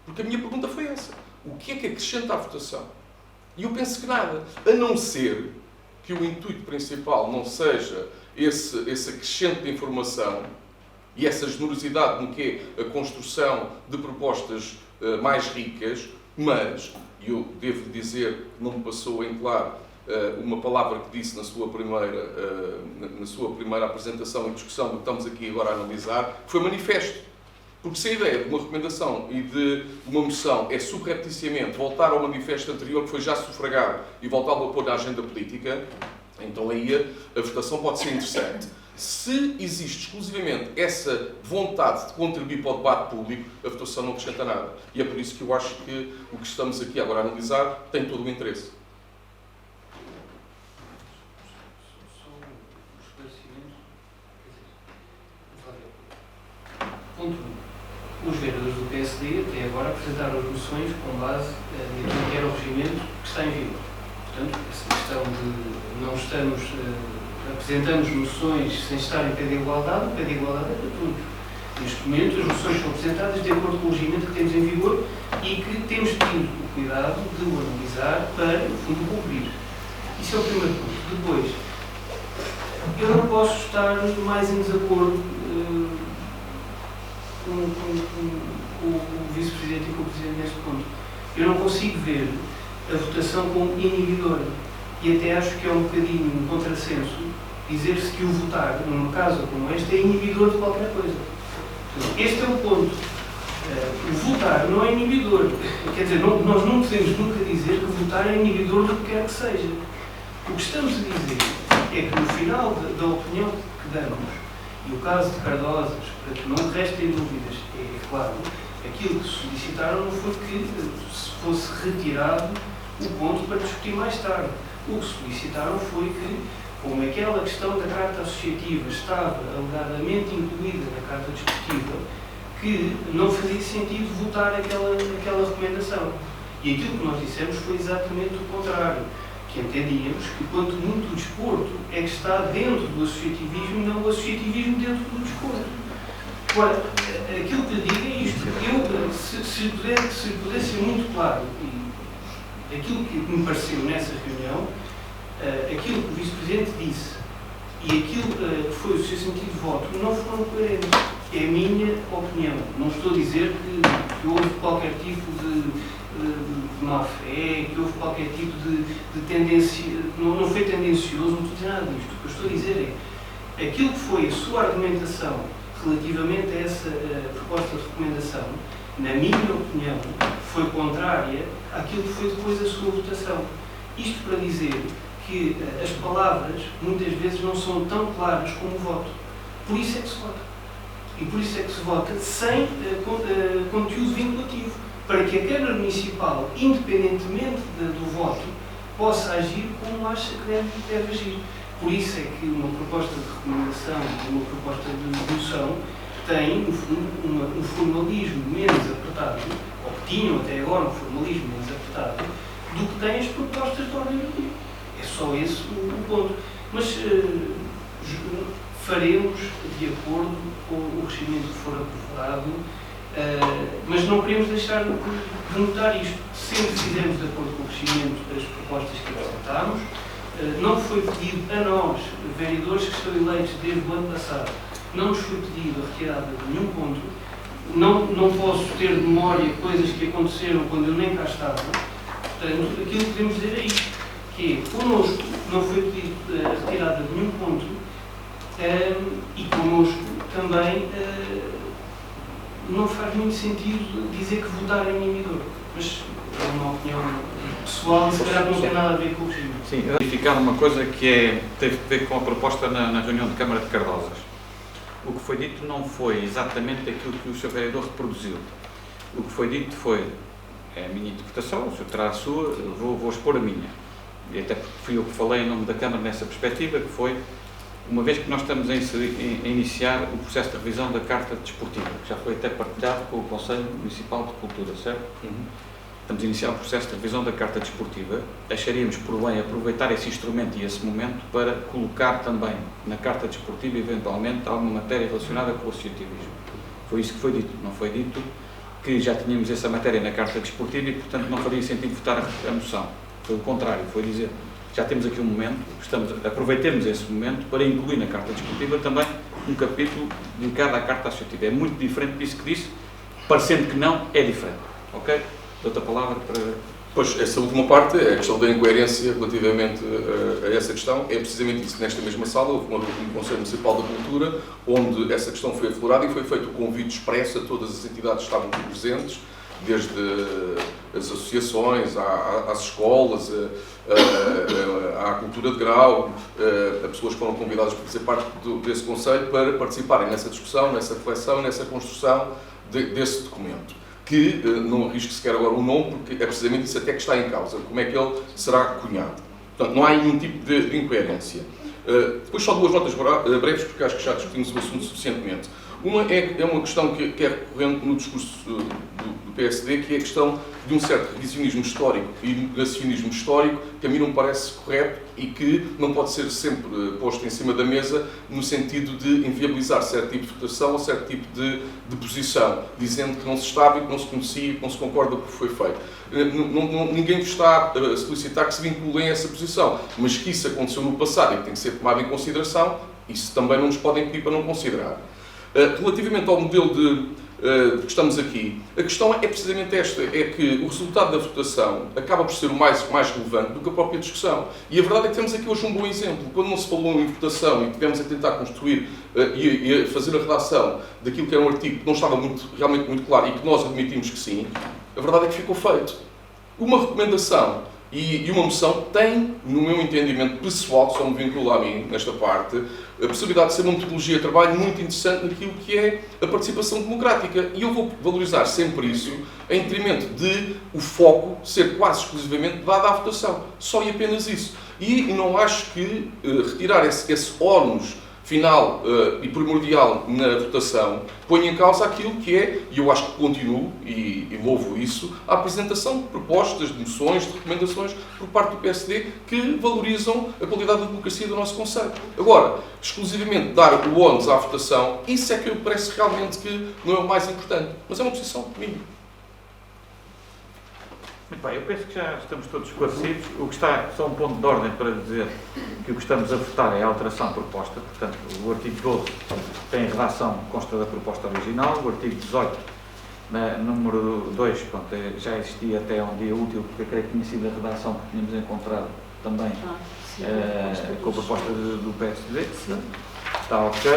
Speaker 2: Porque a minha pergunta foi essa. O que é que acrescenta à votação? E eu penso que nada. A não ser que o intuito principal não seja esse acrescente de informação e essa generosidade no que é a construção de propostas mais ricas, mas, e eu devo dizer que não me passou em claro uma palavra que disse na sua primeira apresentação e discussão do que estamos aqui agora a analisar, foi manifesto. Porque se a ideia de uma recomendação e de uma moção é subrepticiamente voltar ao manifesto anterior que foi já sufragado e voltá-lo a pôr na agenda política, então aí a votação pode ser interessante. Se existe exclusivamente essa vontade de contribuir para o debate público, a votação não acrescenta nada. E é por isso que eu acho que o que estamos aqui agora a analisar tem todo o interesse.
Speaker 5: Só um esclarecimento. Ponto 1. Os vereadores do PSD até agora apresentaram as moções com base naquilo que era o regimento que está em vigor. Portanto, essa questão de não estamos, apresentamos moções sem estar em pé de igualdade, o pé de igualdade é para todos. Neste momento, as moções são apresentadas de acordo com o regimento que temos em vigor e que temos tido o cuidado de o analisar para, no fundo, cumprir. Isso é o primeiro ponto. Depois, eu não posso estar mais em desacordo com o Vice-Presidente e com o Presidente neste ponto. Eu não consigo ver a votação como inibidora. E até acho que é um bocadinho um contrassenso dizer-se que o votar numa causa como esta é inibidor de qualquer coisa. Este é o ponto. O votar não é inibidor. Quer dizer, nós não podemos nunca dizer que votar é inibidor do que quer que seja. O que estamos a dizer é que no final da opinião que damos, e o caso de Cardosas, para que não restem dúvidas, é claro, aquilo que solicitaram não foi que se fosse retirado o ponto para discutir mais tarde. O que solicitaram foi que, como aquela questão da carta associativa estava alegadamente incluída na carta discutiva, que não fazia sentido votar aquela recomendação. E aquilo que nós dissemos foi exatamente o contrário, que entendíamos que quanto muito o desporto é que está dentro do associativismo e não o associativismo dentro do desporto. Agora, aquilo que lhe digo é isto. Eu, se puder ser muito claro, e aquilo que me pareceu nessa reunião, aquilo que o Vice-Presidente disse e aquilo que foi o seu sentido de voto não foram coerentes. É a minha opinião. Não estou a dizer que houve qualquer tipo de má-fé, que houve qualquer tipo de tendência, não foi tendencioso, não estou a dizer nada disto. O que eu estou a dizer é aquilo que foi a sua argumentação relativamente a essa proposta de recomendação, na minha opinião, foi contrária àquilo que foi depois a sua votação. Isto para dizer que as palavras muitas vezes não são tão claras como o voto. Por isso é que se vota. E por isso é que se vota sem conteúdo vinculativo, para que a Câmara Municipal, independentemente do voto, possa agir como acha que deve agir. Por isso é que uma proposta de recomendação e uma proposta de moção tem, no fundo, um formalismo menos apertado, ou que tinham até agora um formalismo menos apertado, do que têm as propostas de ordem do dia. É só esse o ponto. Mas faremos de acordo com o regimento que for aprovado, mas não queremos deixar de notar isto. Sempre fizemos de acordo com o regimento das propostas que apresentámos. Não foi pedido a nós, vereadores que estão eleitos desde o ano passado, não nos foi pedido a retirada de nenhum ponto. Não posso ter de memória coisas que aconteceram quando eu nem cá estava. Portanto, aquilo que podemos dizer é isto, que é, connosco não foi pedido a retirada de nenhum ponto e connosco também não faz muito sentido dizer que votar é inibidor. Mas é uma opinião pessoal e se calhar não tem nada a ver com o regime.
Speaker 1: Sim, verificar uma coisa que teve a ver com a proposta na reunião de Câmara de Cardosas. O que foi dito não foi exatamente aquilo que o Sr. Vereador reproduziu. O que foi dito foi, é a minha interpretação, o Sr. terá a sua, vou expor a minha. E até porque fui eu que falei em nome da Câmara nessa perspectiva, que foi, uma vez que nós estamos a iniciar o processo de revisão da Carta Desportiva, que já foi até partilhado com o Conselho Municipal de Cultura, certo? Estamos a iniciar o processo de revisão da Carta Desportiva, acharíamos por bem aproveitar esse instrumento e esse momento para colocar também na Carta Desportiva, eventualmente, alguma matéria relacionada com o associativismo. Foi isso que foi dito. Não foi dito que já tínhamos essa matéria na Carta Desportiva e, portanto, não faria sentido votar a moção. Foi o contrário, foi dizer, já temos aqui um momento, aproveitemos esse momento para incluir na Carta Desportiva também um capítulo dedicado à Carta Associativa. É muito diferente disso que disse, parecendo que não, é diferente. Ok? Dou-te a palavra para
Speaker 2: Pois, essa última parte, a questão da incoerência relativamente a essa questão, é precisamente isso. Nesta mesma sala, houve um Conselho Municipal da Cultura, onde essa questão foi aflorada e foi feito o convite expresso a todas as entidades que estavam aqui presentes, desde as associações, às escolas, à cultura de grau, a pessoas que foram convidadas para fazer parte desse Conselho para participarem nessa discussão, nessa reflexão, nessa construção desse documento. Que não arrisco sequer agora o nome, porque é precisamente isso até que está em causa, como é que ele será cunhado. Portanto, não há nenhum tipo de incoerência. Depois só duas notas breves, porque acho que já discutimos o assunto suficientemente. Uma é uma questão que é recorrente no discurso do PSD, que é a questão de um certo revisionismo histórico e negacionismo histórico, que a mim não me parece correto e que não pode ser sempre posto em cima da mesa no sentido de inviabilizar certo tipo de votação ou certo tipo de posição, dizendo que não se estava e que não se conhecia e que não se concorda com o que foi feito. Ninguém está a solicitar que se vinculem a essa posição, mas que isso aconteceu no passado e que tem que ser tomado em consideração, isso também não nos podem pedir para não considerar. Relativamente ao modelo de que estamos aqui, a questão é precisamente esta, é que o resultado da votação acaba por ser o mais relevante do que a própria discussão. E a verdade é que temos aqui hoje um bom exemplo. Quando não se falou em votação e tivemos a tentar construir e a fazer a redação daquilo que era um artigo que não estava realmente muito claro e que nós admitimos que sim, a verdade é que ficou feito. Uma recomendação e uma moção tem, no meu entendimento pessoal, que só me vincula a mim nesta parte, a possibilidade de ser uma metodologia de trabalho muito interessante naquilo que é a participação democrática. E eu vou valorizar sempre isso em detrimento de o foco ser quase exclusivamente dado à votação. Só e apenas isso. E não acho que retirar esse ónus final e primordial na votação põe em causa aquilo que é, e eu acho que continuo, e louvo isso, a apresentação de propostas, de moções, de recomendações por parte do PSD que valorizam a qualidade da democracia do nosso Conselho. Agora, exclusivamente dar o ónus à votação, isso é que eu parece realmente que não é o mais importante, mas é uma posição minha.
Speaker 1: Muito bem, eu penso que já estamos todos esclarecidos. O que está, só um ponto de ordem para dizer que o que estamos a votar é a alteração proposta. Portanto, o artigo 12 tem a redação, consta da proposta original. O artigo 18, número 2, pronto, já existia até um dia útil, porque eu creio que tinha sido a redação que tínhamos encontrado também com a proposta do PSD. Está ok.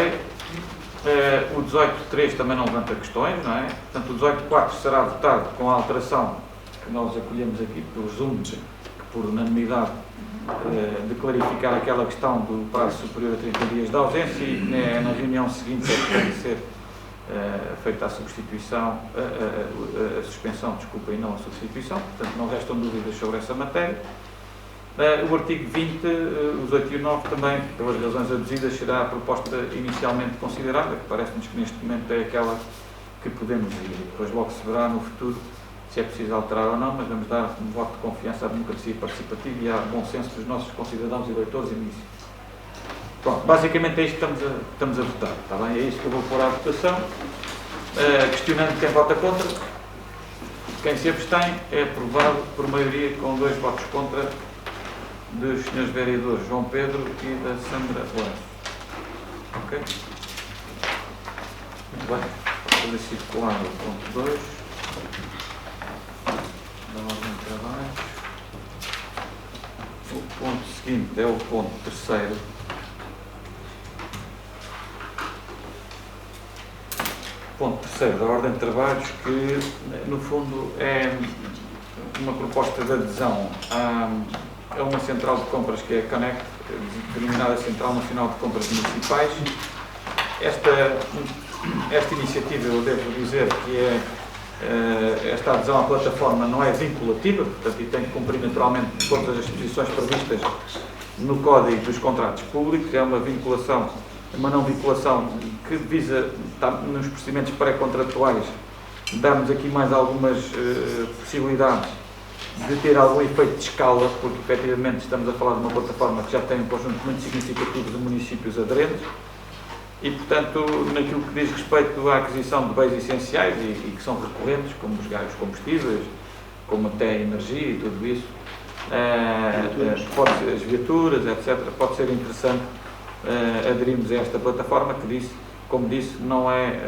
Speaker 1: O 18.3 também não levanta questões, não é? Portanto, o 18.4 será votado com a alteração que nós acolhemos aqui, presumo que por unanimidade, de clarificar aquela questão do prazo superior a 30 dias de ausência e na reunião seguinte é que tem de ser feita a substituição, a suspensão, desculpa, e não a substituição, portanto não restam dúvidas sobre essa matéria. O artigo 20, os 8 e o 9 também, pelas razões aduzidas, será a proposta inicialmente considerada, que parece-nos que neste momento é aquela que podemos ir. Depois logo se verá no futuro se é preciso alterar ou não, mas vamos dar um voto de confiança à democracia participativa e ao bom senso dos nossos concidadãos e eleitores e municípios. Pronto, basicamente é isto que estamos a votar, está bem? É isto que eu vou pôr à votação. Questionando quem vota contra, quem se abstém é aprovado por maioria com 2 votos contra dos senhores vereadores João Pedro e da Sandra Lourenço. Ok? Muito bem. Vou fazer circular o ponto 2. Da ordem de trabalhos. O ponto seguinte é o ponto 3º. Ponto 3º da ordem de trabalhos, que no fundo é uma proposta de adesão a uma central de compras que é a Connect, denominada Central Nacional de Compras Municipais. Esta iniciativa, eu devo dizer que esta adesão à plataforma não é vinculativa, portanto, e tem que cumprir naturalmente todas as disposições previstas no Código dos Contratos Públicos. É uma vinculação, uma não vinculação que visa, nos procedimentos pré-contratuais, darmos aqui mais algumas possibilidades de ter algum efeito de escala, porque efetivamente estamos a falar de uma plataforma que já tem um conjunto muito significativo de municípios aderentes e, portanto, naquilo que diz respeito à aquisição de bens essenciais e que são recorrentes, como os combustíveis, como até a energia e tudo isso, as viaturas, etc., pode ser interessante aderirmos a esta plataforma que disse como disse, não é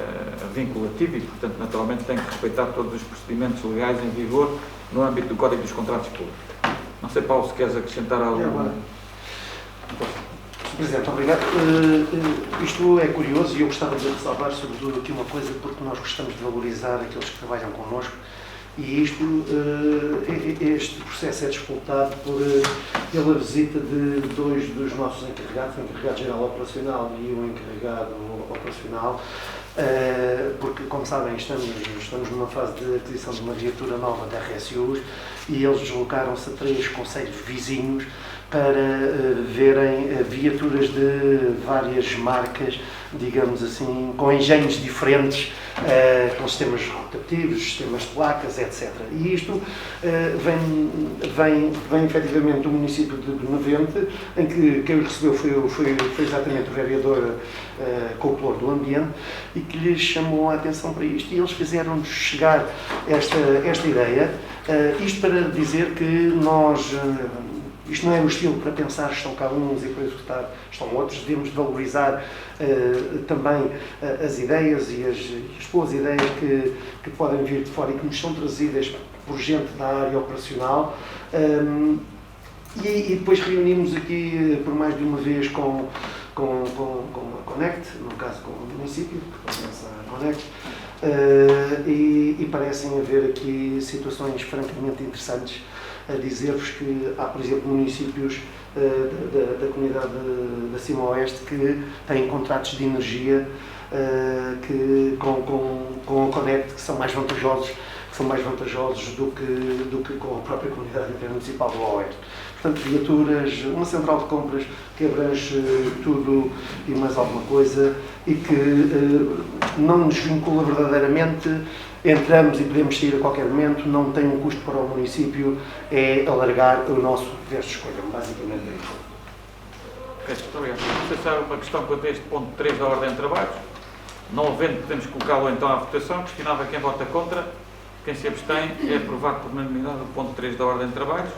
Speaker 1: vinculativo e, portanto, naturalmente tem que respeitar todos os procedimentos legais em vigor no âmbito do Código dos Contratos Públicos. Não sei, Paulo, se queres acrescentar algo.
Speaker 6: Sr. Presidente, obrigado. Isto é curioso e eu gostava de ressalvar, sobretudo, aqui uma coisa, porque nós gostamos de valorizar aqueles que trabalham connosco e este processo é disputado pela visita de dois dos nossos encarregados, o encarregado-geral operacional e o encarregado operacional, porque, como sabem, estamos numa fase de aquisição de uma viatura nova da RSUs e eles deslocaram-se a 3 concelhos vizinhos para verem viaturas de várias marcas, digamos assim, com engenhos diferentes, com sistemas rotativos, sistemas de placas, etc. E isto vem efetivamente do município de Benavente, em que quem os recebeu foi exatamente o vereador Couplor do Ambiente, e que lhes chamou a atenção para isto. E eles fizeram-nos chegar esta ideia, isto para dizer que nós... Isto não é o estilo para pensar, estão cá uns e para executar estão outros. Devemos valorizar também as ideias e as boas ideias que podem vir de fora e que nos são trazidas por gente da área operacional. E depois reunimos aqui por mais de uma vez com a Connect, no caso com o município, que pertence à Connect, e parecem haver aqui situações francamente interessantes. A dizer-vos que há, por exemplo, municípios da comunidade da Cima Oeste que têm contratos de energia com a Connect que são mais vantajosos do que com a própria comunidade intermunicipal do Oeste. Portanto, viaturas, uma central de compras que abrange tudo e mais alguma coisa e que não nos vincula verdadeiramente. Entramos e podemos sair a qualquer momento, não tem um custo para o município, é alargar o nosso poder de escolha, basicamente é isso.
Speaker 1: Muito obrigado. Não sei se há uma questão quanto a este ponto 3 da ordem de trabalhos. Não havendo, podemos colocá-lo então à votação. Questionava quem vota contra. Quem se abstém é aprovado por unanimidade o ponto 3 da ordem de trabalhos.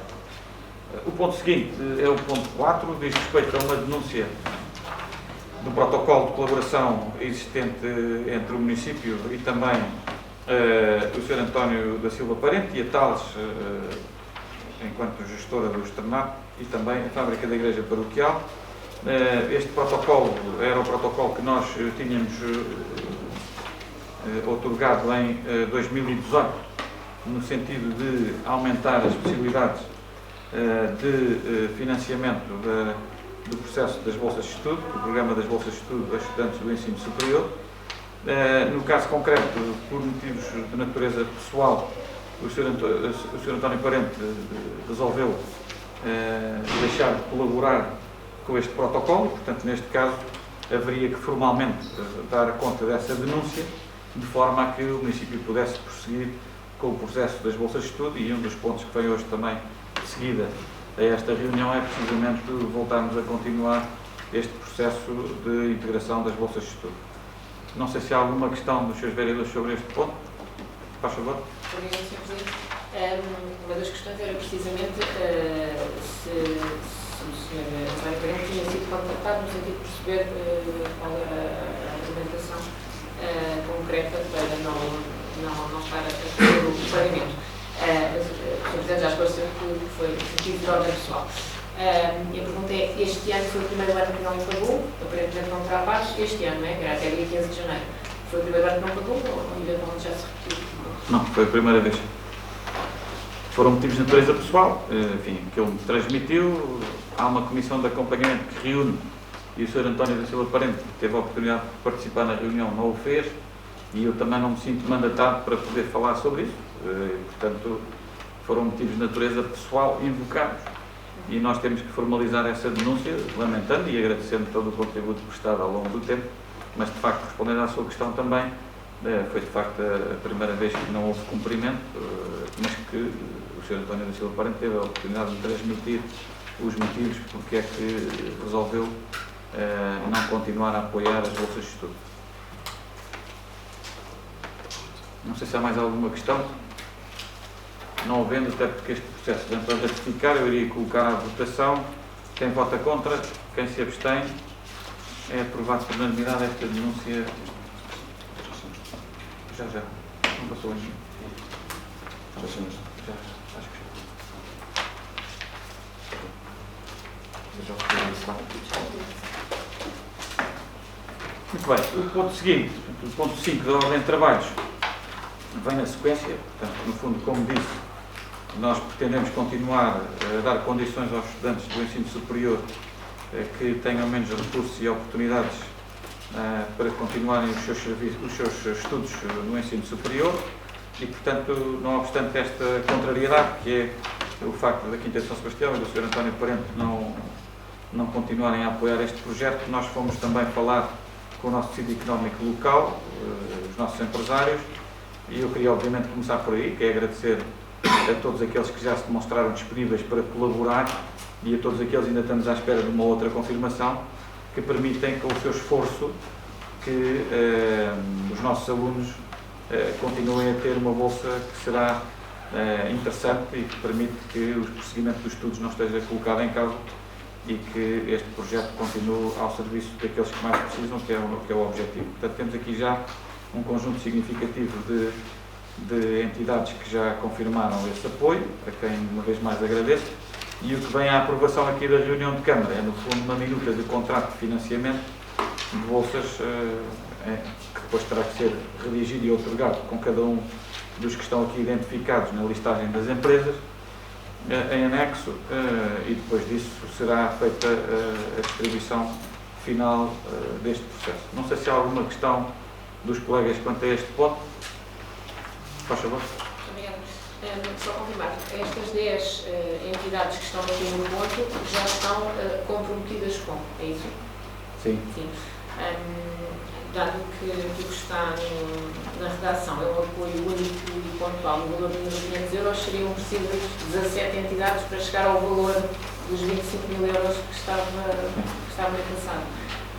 Speaker 1: O ponto seguinte é o ponto 4, diz respeito a uma denúncia do protocolo de colaboração existente entre o município e também o Sr. António da Silva Parente e a Tales, enquanto gestora do externato, e também a fábrica da Igreja Paroquial. Este protocolo era o protocolo que nós tínhamos outorgado em 2018, no sentido de aumentar as possibilidades de financiamento do processo das bolsas de estudo, do programa das bolsas de estudo a estudantes do ensino superior. No caso concreto, por motivos de natureza pessoal, o Sr. António Parente resolveu deixar de colaborar com este protocolo, portanto, neste caso, haveria que formalmente dar conta dessa denúncia, de forma a que o município pudesse prosseguir com o processo das bolsas de estudo, e um dos pontos que vem hoje também de seguida a esta reunião é precisamente voltarmos a continuar este processo de integração das bolsas de estudo. Não sei se há alguma questão dos seus vereadores sobre este ponto. Faz favor.
Speaker 7: Obrigado, Sr. Presidente. Uma das questões era precisamente se o Sr. António Parente tinha sido contactado no sentido de perceber qual era a argumentação concreta para não estar a fazer o pagamento. Mas o Sr. Presidente já esclareceu que foi sentido de ordem pessoal. E a pergunta é, este ano foi o primeiro ano que não me pagou, aparentemente não terá paz, este ano, era até dia 15 de janeiro. Foi o primeiro ano que não pagou ou eventualmente já se repetiu?
Speaker 1: Não, foi a primeira vez. Foram motivos de natureza pessoal, enfim, que ele me transmitiu. Há uma comissão de acompanhamento que reúne e o Sr. António da Silva Parente teve a oportunidade de participar na reunião, não o fez, e eu também não me sinto mandatado para poder falar sobre isso. Portanto, foram motivos de natureza pessoal invocados. E nós temos que formalizar essa denúncia, lamentando e agradecendo todo o contributo prestado ao longo do tempo, mas de facto, respondendo à sua questão também, foi de facto a primeira vez que não houve cumprimento, mas que o Sr. António da Silva Parente teve a oportunidade de transmitir os motivos porque é que resolveu não continuar a apoiar as bolsas de estudo. Não sei se há mais alguma questão. Não havendo, até porque este processo vem para ratificar, eu iria colocar à votação. Quem vota contra, quem se abstém, É aprovado por unanimidade esta denúncia. Já. Não passou ainda. Já, acho que já. Muito bem. O ponto seguinte, o ponto 5 da ordem de trabalhos, vem na sequência. Portanto, no fundo, como disse, nós pretendemos continuar a dar condições aos estudantes do ensino superior que tenham menos recursos e oportunidades para continuarem os seus estudos no ensino superior e, portanto, não obstante esta contrariedade, que é o facto da Quinta de São Sebastião e do Sr. António Parente não continuarem a apoiar este projeto, nós fomos também falar com o nosso tecido económico local, os nossos empresários, e eu queria obviamente começar por aí, que é agradecer a todos aqueles que já se demonstraram disponíveis para colaborar e a todos aqueles ainda estamos à espera de uma outra confirmação, que permitem com o seu esforço que os nossos alunos continuem a ter uma bolsa que será interessante e que permite que o prosseguimento dos estudos não esteja colocado em causa e que este projeto continue ao serviço daqueles que mais precisam, que é o objetivo. Portanto, temos aqui já um conjunto significativo de entidades que já confirmaram esse apoio, a quem uma vez mais agradeço, e o que vem à aprovação aqui da reunião de Câmara é, no fundo, uma minuta de contrato de financiamento de bolsas que depois terá que ser redigido e outorgado com cada um dos que estão aqui identificados na listagem das empresas, em anexo, e depois disso será feita a distribuição final deste processo. Não sei se há alguma questão dos colegas quanto a este ponto. Faz favor.
Speaker 7: Obrigada. Só confirmar, estas 10 entidades que estão aqui no ponto já estão comprometidas com, é isso?
Speaker 1: Sim.
Speaker 7: Sim. Dado que o que está na redação é um apoio único e pontual no valor de 1.500 €, seriam precisas 17 entidades para chegar ao valor dos 25.000 € que estava pensado.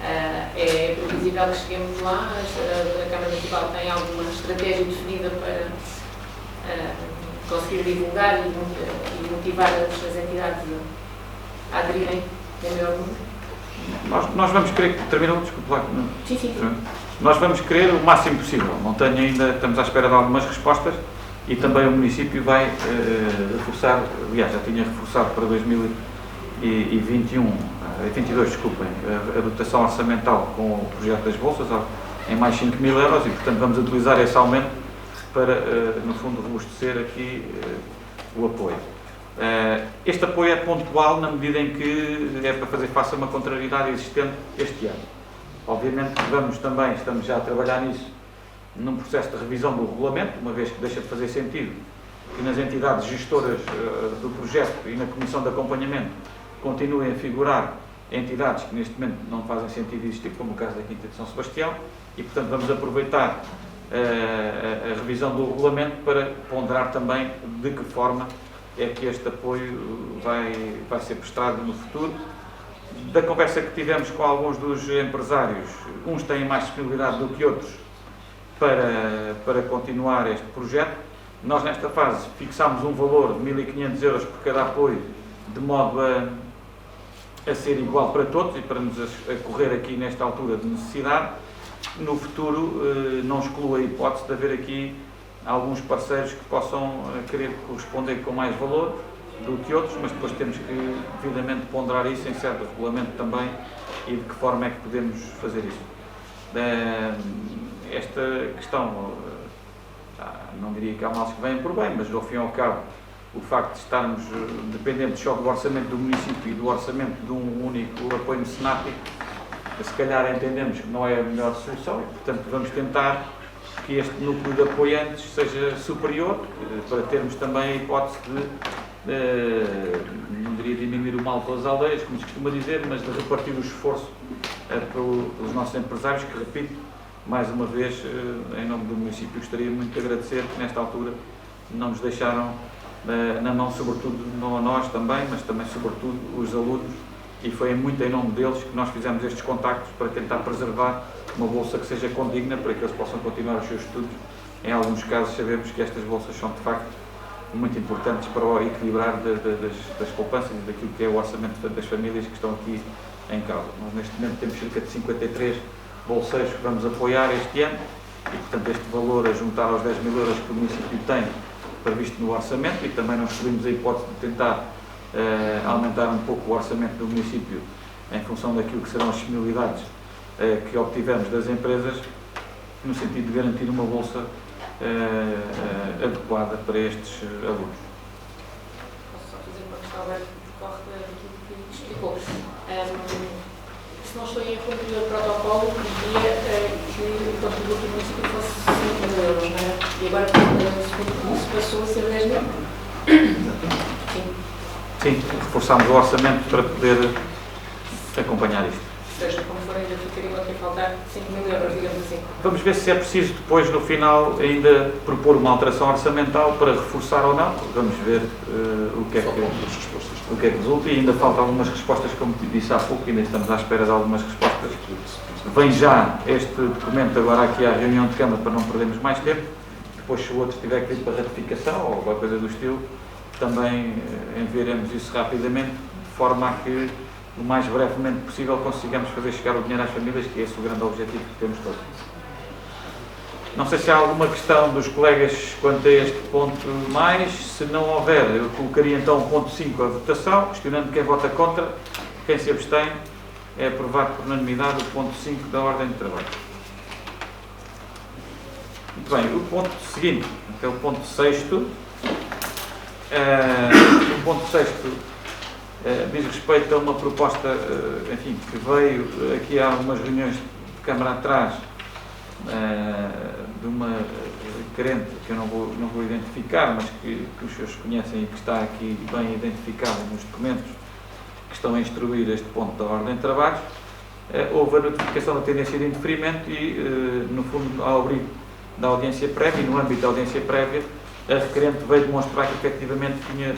Speaker 7: É previsível que cheguemos lá, a Câmara Municipal tem alguma estratégia definida para conseguir divulgar e motivar as entidades a aderirem em maior número?
Speaker 1: Nós vamos querer que terminou, desculpe lá.
Speaker 7: Sim.
Speaker 1: Nós vamos querer o máximo possível. Não tenho ainda, estamos à espera de algumas respostas e também o município vai reforçar, aliás, já tinha reforçado para 2022, desculpem, a dotação orçamental com o projeto das bolsas em mais 5.000 € e, portanto, vamos utilizar esse aumento para, no fundo, robustecer aqui o apoio. Este apoio é pontual na medida em que é para fazer face a uma contrariedade existente este ano. Obviamente que estamos já a trabalhar nisso, num processo de revisão do regulamento, uma vez que deixa de fazer sentido que nas entidades gestoras do projeto e na comissão de acompanhamento continuem a figurar entidades que neste momento não fazem sentido existir, como o caso da Quinta de São Sebastião, e portanto vamos aproveitar a revisão do regulamento para ponderar também de que forma é que este apoio vai ser prestado no futuro. Da conversa que tivemos com alguns dos empresários, uns têm mais disponibilidade do que outros para continuar este projeto. Nós, nesta fase, fixámos um valor de 1.500 € por cada apoio, de modo a ser igual para todos e para nos acorrer aqui nesta altura de necessidade. No futuro, não excluo a hipótese de haver aqui alguns parceiros que possam querer corresponder com mais valor do que outros, mas depois temos que devidamente ponderar isso em certo regulamento também e de que forma é que podemos fazer isso. Esta questão, não diria que há males que vêm por bem, mas ao fim e ao cabo, o facto de estarmos dependentes só do orçamento do município e do orçamento de um único apoio mecenático, se calhar entendemos que não é a melhor solução e, portanto, vamos tentar que este núcleo de apoiantes seja superior, para termos também a hipótese de, não diria diminuir o mal pelas aldeias, como se costuma dizer, mas de repartir o esforço pelos nossos empresários, que, repito, mais uma vez, em nome do município, gostaria muito de agradecer que nesta altura não nos deixaram na mão, sobretudo não a nós também, mas também sobretudo os alunos, e foi muito em nome deles que nós fizemos estes contactos para tentar preservar uma bolsa que seja condigna para que eles possam continuar os seus estudos. Em alguns casos sabemos que estas bolsas são de facto muito importantes para o equilibrar das poupanças e daquilo que é o orçamento das famílias que estão aqui em causa. Nós neste momento temos cerca de 53 bolseiros que vamos apoiar este ano e, portanto, este valor a juntar aos 10 mil euros que o município tem previsto no orçamento, e também nós pedimos a hipótese de tentar aumentar um pouco o orçamento do município em função daquilo que serão as disponibilidades que obtivemos das empresas, no sentido de garantir uma bolsa adequada para estes alunos.
Speaker 7: Posso só fazer uma questão agora que decorre daquilo que explicou. Se não estou em erro, o protocolo previa que o contributo do município fosse 5 mil euros, não é? E agora, segundo isso, passou a ser 10 mil?
Speaker 1: Sim, reforçámos o orçamento para poder acompanhar isto.
Speaker 7: Ou seja, como for, ainda ficariam aqui a faltar 5 mil euros, digamos assim.
Speaker 1: Vamos ver se é preciso depois, no final, ainda propor uma alteração orçamental para reforçar ou não. Vamos ver o que é que resulta, e ainda faltam algumas respostas, como disse há pouco, ainda estamos à espera de algumas respostas. Vem já este documento agora aqui à reunião de Câmara para não perdermos mais tempo. Depois, se o outro tiver que ir para ratificação ou alguma coisa do estilo, também enviaremos isso rapidamente, de forma a que o mais brevemente possível consigamos fazer chegar o dinheiro às famílias, que é esse o grande objetivo que temos todos. Não sei se há alguma questão dos colegas quanto a este ponto mais. Se não houver, eu colocaria então o ponto 5 à votação, questionando quem vota contra, quem se abstém. É aprovado por unanimidade o ponto 5 da ordem de trabalho. Muito bem, o ponto seguinte, que é o ponto 6º. O ponto 6º diz respeito a uma proposta, enfim, que veio aqui há algumas reuniões de Câmara atrás, de uma querente que eu não vou identificar, mas que os senhores conhecem e que está aqui bem identificado nos documentos que estão a instruir este ponto da ordem de trabalhos. Houve a notificação da tendência de indeferimento e, no fundo, ao abrigo da audiência prévia, e no âmbito da audiência prévia, a requerente veio demonstrar que efetivamente tinha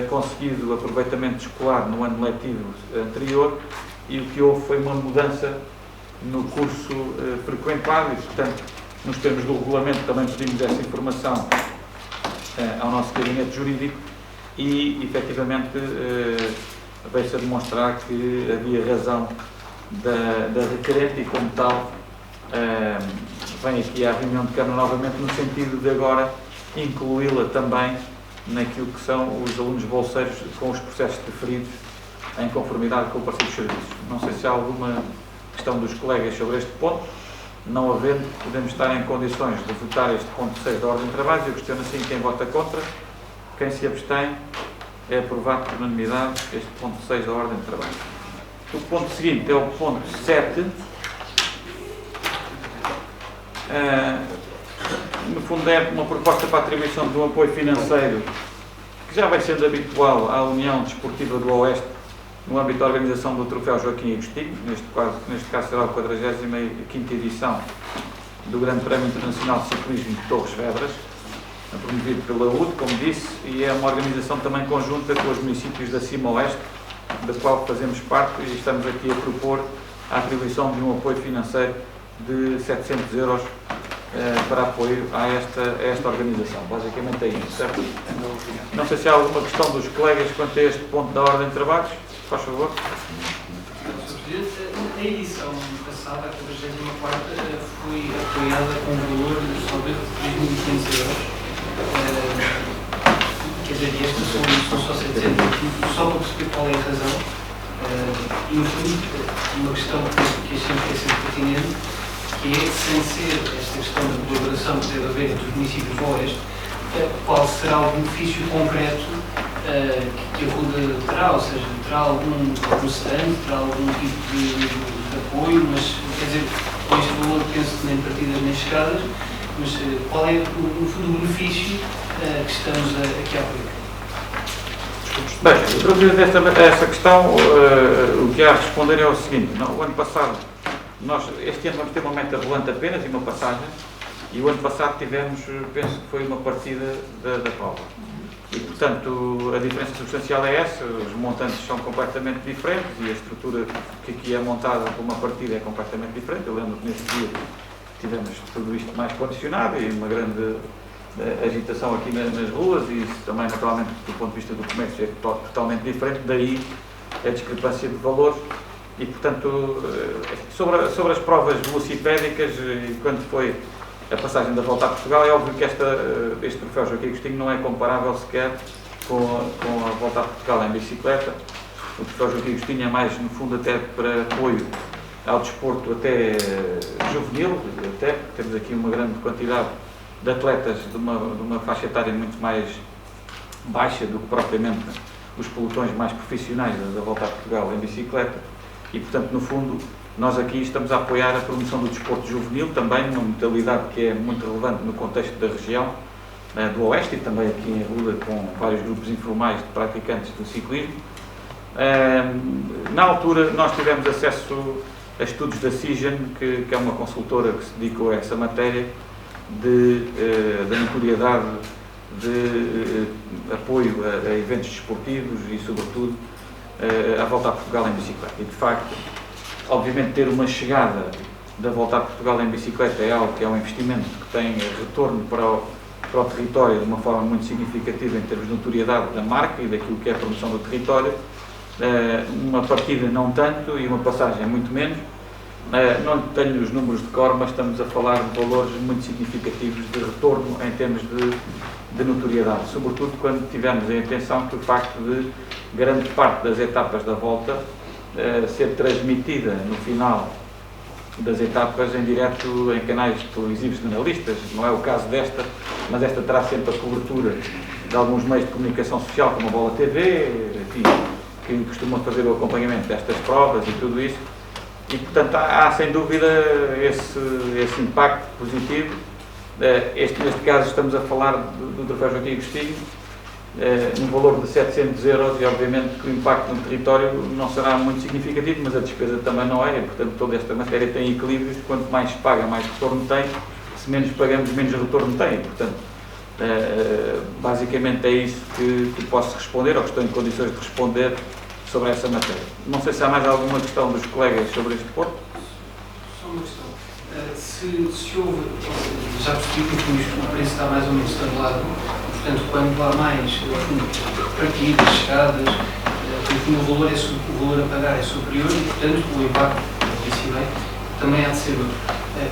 Speaker 1: conseguido aproveitamento escolar no ano letivo anterior, e o que houve foi uma mudança no curso frequentado, e, portanto, nos termos do regulamento também pedimos essa informação ao nosso gabinete jurídico, e efetivamente veio-se a demonstrar que havia razão da requerente, e como tal vem aqui à reunião de Câmara novamente, no sentido de agora incluí-la também naquilo que são os alunos bolseiros com os processos deferidos em conformidade com o parecer dos serviços. Não sei se há alguma questão dos colegas sobre este ponto. Não havendo, podemos estar em condições de votar este ponto 6 da ordem de trabalhos. Eu questiono assim quem vota contra, quem se abstém. É aprovado por unanimidade este ponto 6 da ordem de trabalho. O ponto seguinte é o ponto 7. No fundo é uma proposta para a atribuição de um apoio financeiro que já vai sendo habitual à União Desportiva do Oeste no âmbito da organização do Troféu Joaquim Agostinho. Neste caso será a 45ª edição do Grande Prémio Internacional de Ciclismo de Torres Vedras, promovido pela UD, como disse, e é uma organização também conjunta com os municípios da Cima Oeste, da qual fazemos parte, e estamos aqui a propor a atribuição de um apoio financeiro de 700 euros para apoio a esta organização. Basicamente é isso, certo? Não sei se há alguma questão dos colegas quanto a este ponto da ordem de trabalhos. Faz favor.
Speaker 5: Sr. Presidente, a edição passada, a 44ª, foi apoiada com um valor de saldo de 3.500 euros. Quer dizer, estas são só 700, só para perceber qual é a razão. E, no fundo, uma questão que é sempre pertinente, que é, sem ser esta questão de colaboração que deve haver entre os municípios do Oeste, qual será o benefício concreto que a RUDA terá, ou seja, terá algum stand, terá algum tipo de apoio, mas, quer dizer, com este valor penso que nem partidas nem chegadas, mas qual é, no fundo, o benefício que estamos aqui a apoiar?
Speaker 1: Bem, relativamente a essa questão, o que há a responder é o seguinte: o ano passado, este ano vamos ter uma meta volante apenas e uma passagem, e o ano passado tivemos, penso que foi uma partida da prova. E, portanto, a diferença substancial é essa, os montantes são completamente diferentes e a estrutura que aqui é montada para uma partida é completamente diferente. Eu lembro que nesse dia tivemos tudo isto mais condicionado e uma grande agitação aqui nas ruas, e isso também, naturalmente, do ponto de vista do comércio, é totalmente diferente. Daí a discrepância de valores, E, portanto, sobre as provas velocipédicas, quando foi a passagem da Volta a Portugal, é óbvio que este troféu Joaquim Agostinho não é comparável sequer com a Volta a Portugal em bicicleta. O troféu Joaquim Agostinho é mais, no fundo, até para apoio ao desporto até juvenil, até porque temos aqui uma grande quantidade de atletas de uma faixa etária muito mais baixa do que propriamente os pelotões mais profissionais da Volta a Portugal em bicicleta. E, portanto, no fundo, nós aqui estamos a apoiar a promoção do desporto juvenil, também numa modalidade que é muito relevante no contexto da região do Oeste e também aqui em Ruda, com vários grupos informais de praticantes do ciclismo. Na altura, nós tivemos acesso a estudos da CIGEN, que é uma consultora que se dedicou a essa matéria, da notoriedade de apoio a eventos desportivos e, sobretudo, a Volta a Portugal em bicicleta. E, de facto, obviamente, ter uma chegada da Volta a Portugal em bicicleta é algo que é um investimento que tem retorno para o território de uma forma muito significativa em termos de notoriedade da marca e daquilo que é a promoção do território. Uma partida não tanto e uma passagem muito menos. Não tenho os números de cor, mas estamos a falar de valores muito significativos de retorno em termos de notoriedade, sobretudo quando tivermos em atenção que o facto de grande parte das etapas da volta ser transmitida no final das etapas em direto em canais televisivos generalistas. Não é o caso desta, mas esta terá sempre a cobertura de alguns meios de comunicação social, como a Bola TV, enfim, que costumam fazer o acompanhamento destas provas e tudo isso. E, portanto, há sem dúvida esse impacto positivo. Neste caso, estamos a falar do troféu Joaquim Agostinho, num valor de 700 euros, e obviamente que o impacto no território não será muito significativo, mas a despesa também não é, e, portanto, toda esta matéria tem equilíbrios. Quanto mais se paga, mais retorno tem. Se menos pagamos, menos retorno tem. E, portanto, basicamente é isso que posso responder, ou que estou em condições de responder sobre essa matéria. Não sei se há mais alguma questão dos colegas sobre este ponto.
Speaker 5: Só uma questão. Se houve, já percebi que o preço está mais ou menos tabelado, portanto, quando há mais partidas, chegadas, o valor a pagar é superior e, portanto, o impacto, também há de ser outro.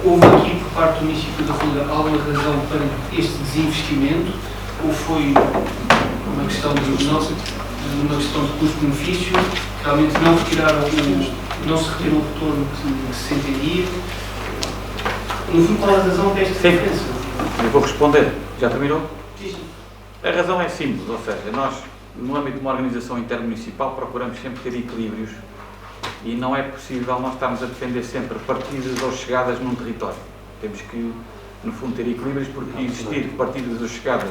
Speaker 5: Houve aqui, por parte do município da Ruda, alguma razão para este desinvestimento, ou foi uma questão de custo-benefício, realmente não se retirou o retorno que se entendia? No fundo, qual é a razão desta diferença?
Speaker 1: Eu vou responder. Já terminou?
Speaker 5: Sim.
Speaker 1: A razão é simples, ou seja, nós, no âmbito de uma organização intermunicipal, procuramos sempre ter equilíbrios e não é possível nós estarmos a defender sempre partidas ou chegadas num território. Temos que, no fundo, ter equilíbrios, porque existir partidas ou chegadas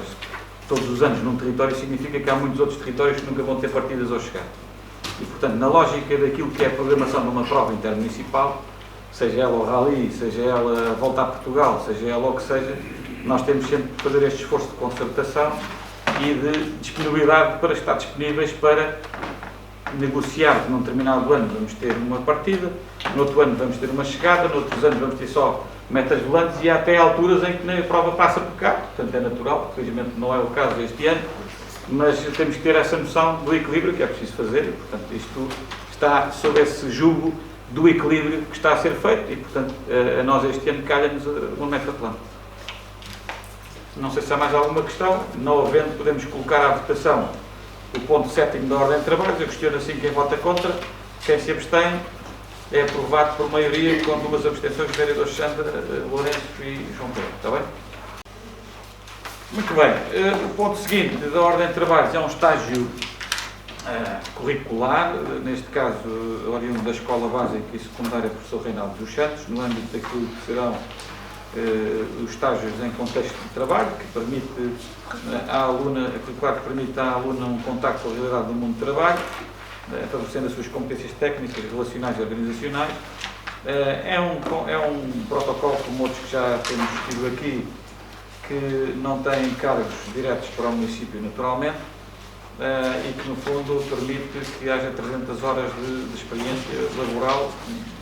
Speaker 1: todos os anos num território significa que há muitos outros territórios que nunca vão ter partidas ou chegadas. E, portanto, na lógica daquilo que é a programação de uma prova intermunicipal, seja ela o Rally, seja ela a Volta a Portugal, seja ela o que seja, nós temos sempre de fazer este esforço de concertação e de disponibilidade para estar disponíveis para negociar que num determinado ano vamos ter uma partida, no outro ano vamos ter uma chegada, no outros anos vamos ter só metas volantes e há até alturas em que a prova passa por cá, portanto é natural, felizmente não é o caso este ano, mas temos que ter essa noção do equilíbrio que é preciso fazer e, portanto, isto está sob esse jugo do equilíbrio que está a ser feito e, portanto, a nós este ano calha-nos uma meta plana. Não sei se há mais alguma questão. Não havendo, podemos colocar à votação o ponto 7º da ordem de trabalhos. Eu questiono assim quem vota contra, quem se abstém. É aprovado por maioria, com 2 abstenções, vereadores Sandra, Lourenço e João Pedro. Está bem? Muito bem. O ponto seguinte da ordem de trabalhos é um estágio curricular, neste caso oriundo da Escola Básica e Secundária Professor Reinaldo dos Santos, no âmbito daquilo que serão os estágios em contexto de trabalho, que permite à aluna, que permite à aluna um contacto com a realidade do mundo do trabalho, favorecendo as suas competências técnicas, relacionais e organizacionais. É um protocolo, como outros que já temos tido aqui, que não tem cargos diretos para o município naturalmente, e que no fundo permite que haja 300 horas de experiência laboral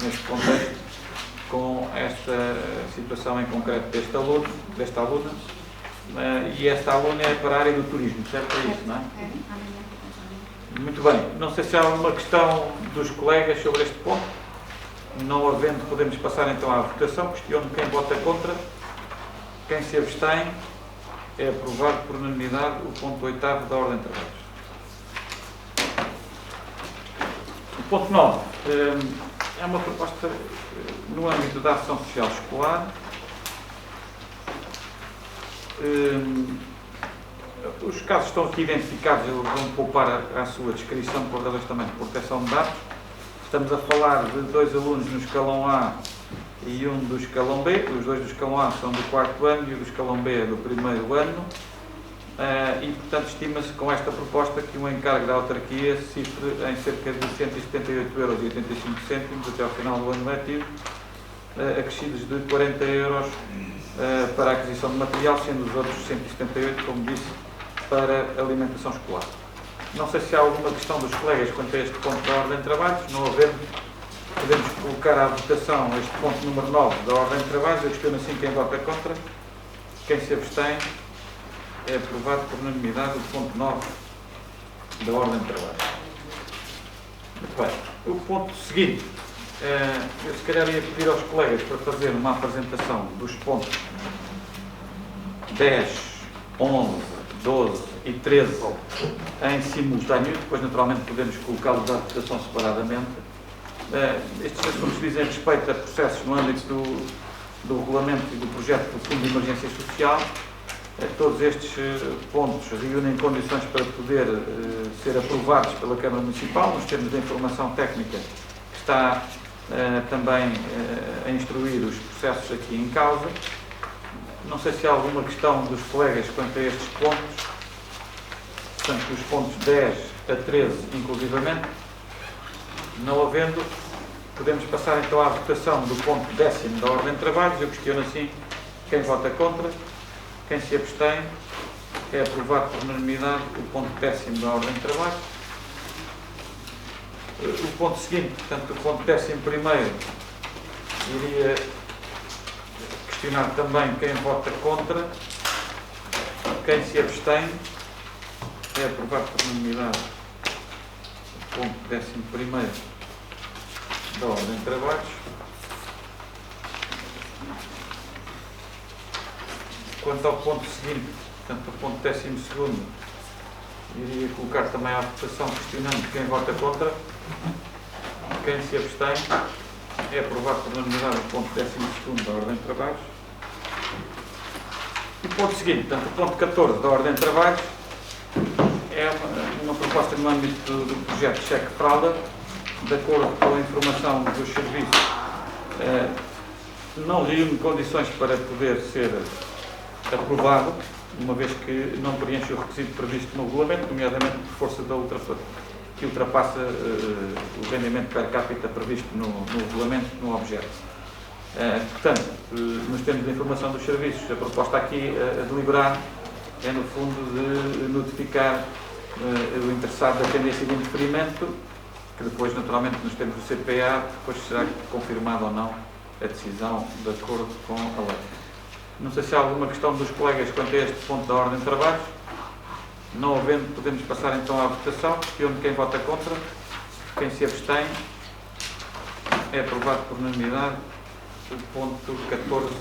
Speaker 1: neste contexto, com esta situação em concreto desta aluna, e esta aluna é para a área do turismo, certo? É isso, não é? Muito bem. Não sei se há alguma questão dos colegas sobre este ponto. Não havendo, podemos passar então à votação. Questiono quem vota contra. Quem se abstém. É aprovado por unanimidade o ponto 8º da ordem de trabalhos. O ponto 9. É uma proposta no âmbito da ação social escolar. Os casos estão aqui identificados, eu vou poupar a sua descrição por razões também de proteção de dados. Estamos a falar de 2 alunos no escalão A e um do escalão B. Os 2 do escalão A são do 4º ano e o do escalão B é do 1º ano. E, portanto, estima-se com esta proposta que o encargo da autarquia se cifre em cerca de 178,85 € até ao final do ano letivo, acrescidos de 40 € para a aquisição de material, sendo os outros 178, como disse, para alimentação escolar. Não sei se há alguma questão dos colegas quanto a este ponto da ordem de trabalhos. Não havendo, podemos colocar à votação este ponto número 9 da ordem de trabalhos. Eu questiono assim quem vota contra, quem se abstém. É aprovado por unanimidade o ponto 9 da ordem de trabalhos. Muito bem. O ponto seguinte, eu se calhar ia pedir aos colegas para fazer uma apresentação dos pontos 10, 11, 12 e 13 em simultâneo. Depois, naturalmente, podemos colocá-los à votação separadamente. Estes assuntos dizem respeito a processos no âmbito do regulamento e do projeto do Fundo de Emergência Social. Todos estes pontos reúnem condições para poder ser aprovados pela Câmara Municipal, nos termos de informação técnica que está também a instruir os processos aqui em causa. Não sei se há alguma questão dos colegas quanto a estes pontos, portanto, os pontos 10 a 13 inclusivamente. Não havendo, podemos passar então à votação do ponto 10º da ordem de trabalhos. Eu questiono assim quem vota contra. Quem se abstém. É aprovado por unanimidade o ponto 10º da ordem de trabalho. O ponto seguinte, portanto, o ponto 11º, iria questionar também quem vota contra. Quem se abstém. É aprovado por unanimidade o ponto 11º da ordem de trabalhos. Quanto ao ponto seguinte, portanto, o ponto 12º, iria colocar também à votação questionando quem vota contra, quem se abstém. É aprovado por unanimidade o ponto 12º da ordem de trabalhos. E o ponto seguinte, portanto, o ponto 14 da ordem de trabalhos, é uma proposta no âmbito do projeto Cheque Fralda, de acordo com a informação dos serviços, não reúne condições para poder ser aprovado, uma vez que não preenche o requisito previsto no regulamento, nomeadamente por força da que ultrapassa o rendimento per capita previsto no regulamento, no objeto. Portanto, nos termos de informação dos serviços, a proposta aqui a deliberar é, no fundo, de notificar o interessado da tendência de indeferimento, que depois, naturalmente, nos termos do CPA, depois será confirmada ou não a decisão de acordo com a lei. Não sei se há alguma questão dos colegas quanto a este ponto da ordem de trabalhos. Não havendo, podemos passar então à votação. Questiono quem vota contra, quem se abstém. É aprovado por unanimidade o ponto 14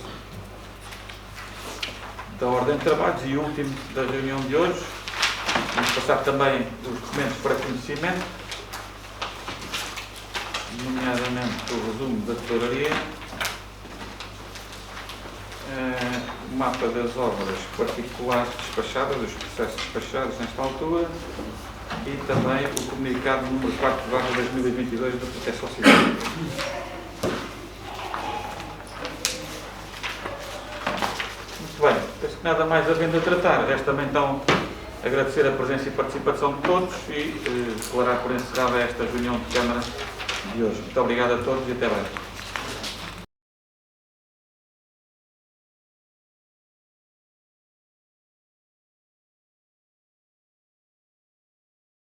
Speaker 1: da ordem de trabalhos e o último da reunião de hoje. Vamos passar também os documentos para conhecimento, nomeadamente o resumo da tesouraria, o mapa das obras particulares despachadas, dos processos despachados nesta altura, e também o comunicado número 4/2022 da Proteção Civil. Muito bem, penso que nada mais havendo a tratar. Resta-me então agradecer a presença e participação de todos e declarar por encerrada esta reunião de Câmara de hoje. Muito obrigado a todos e até breve.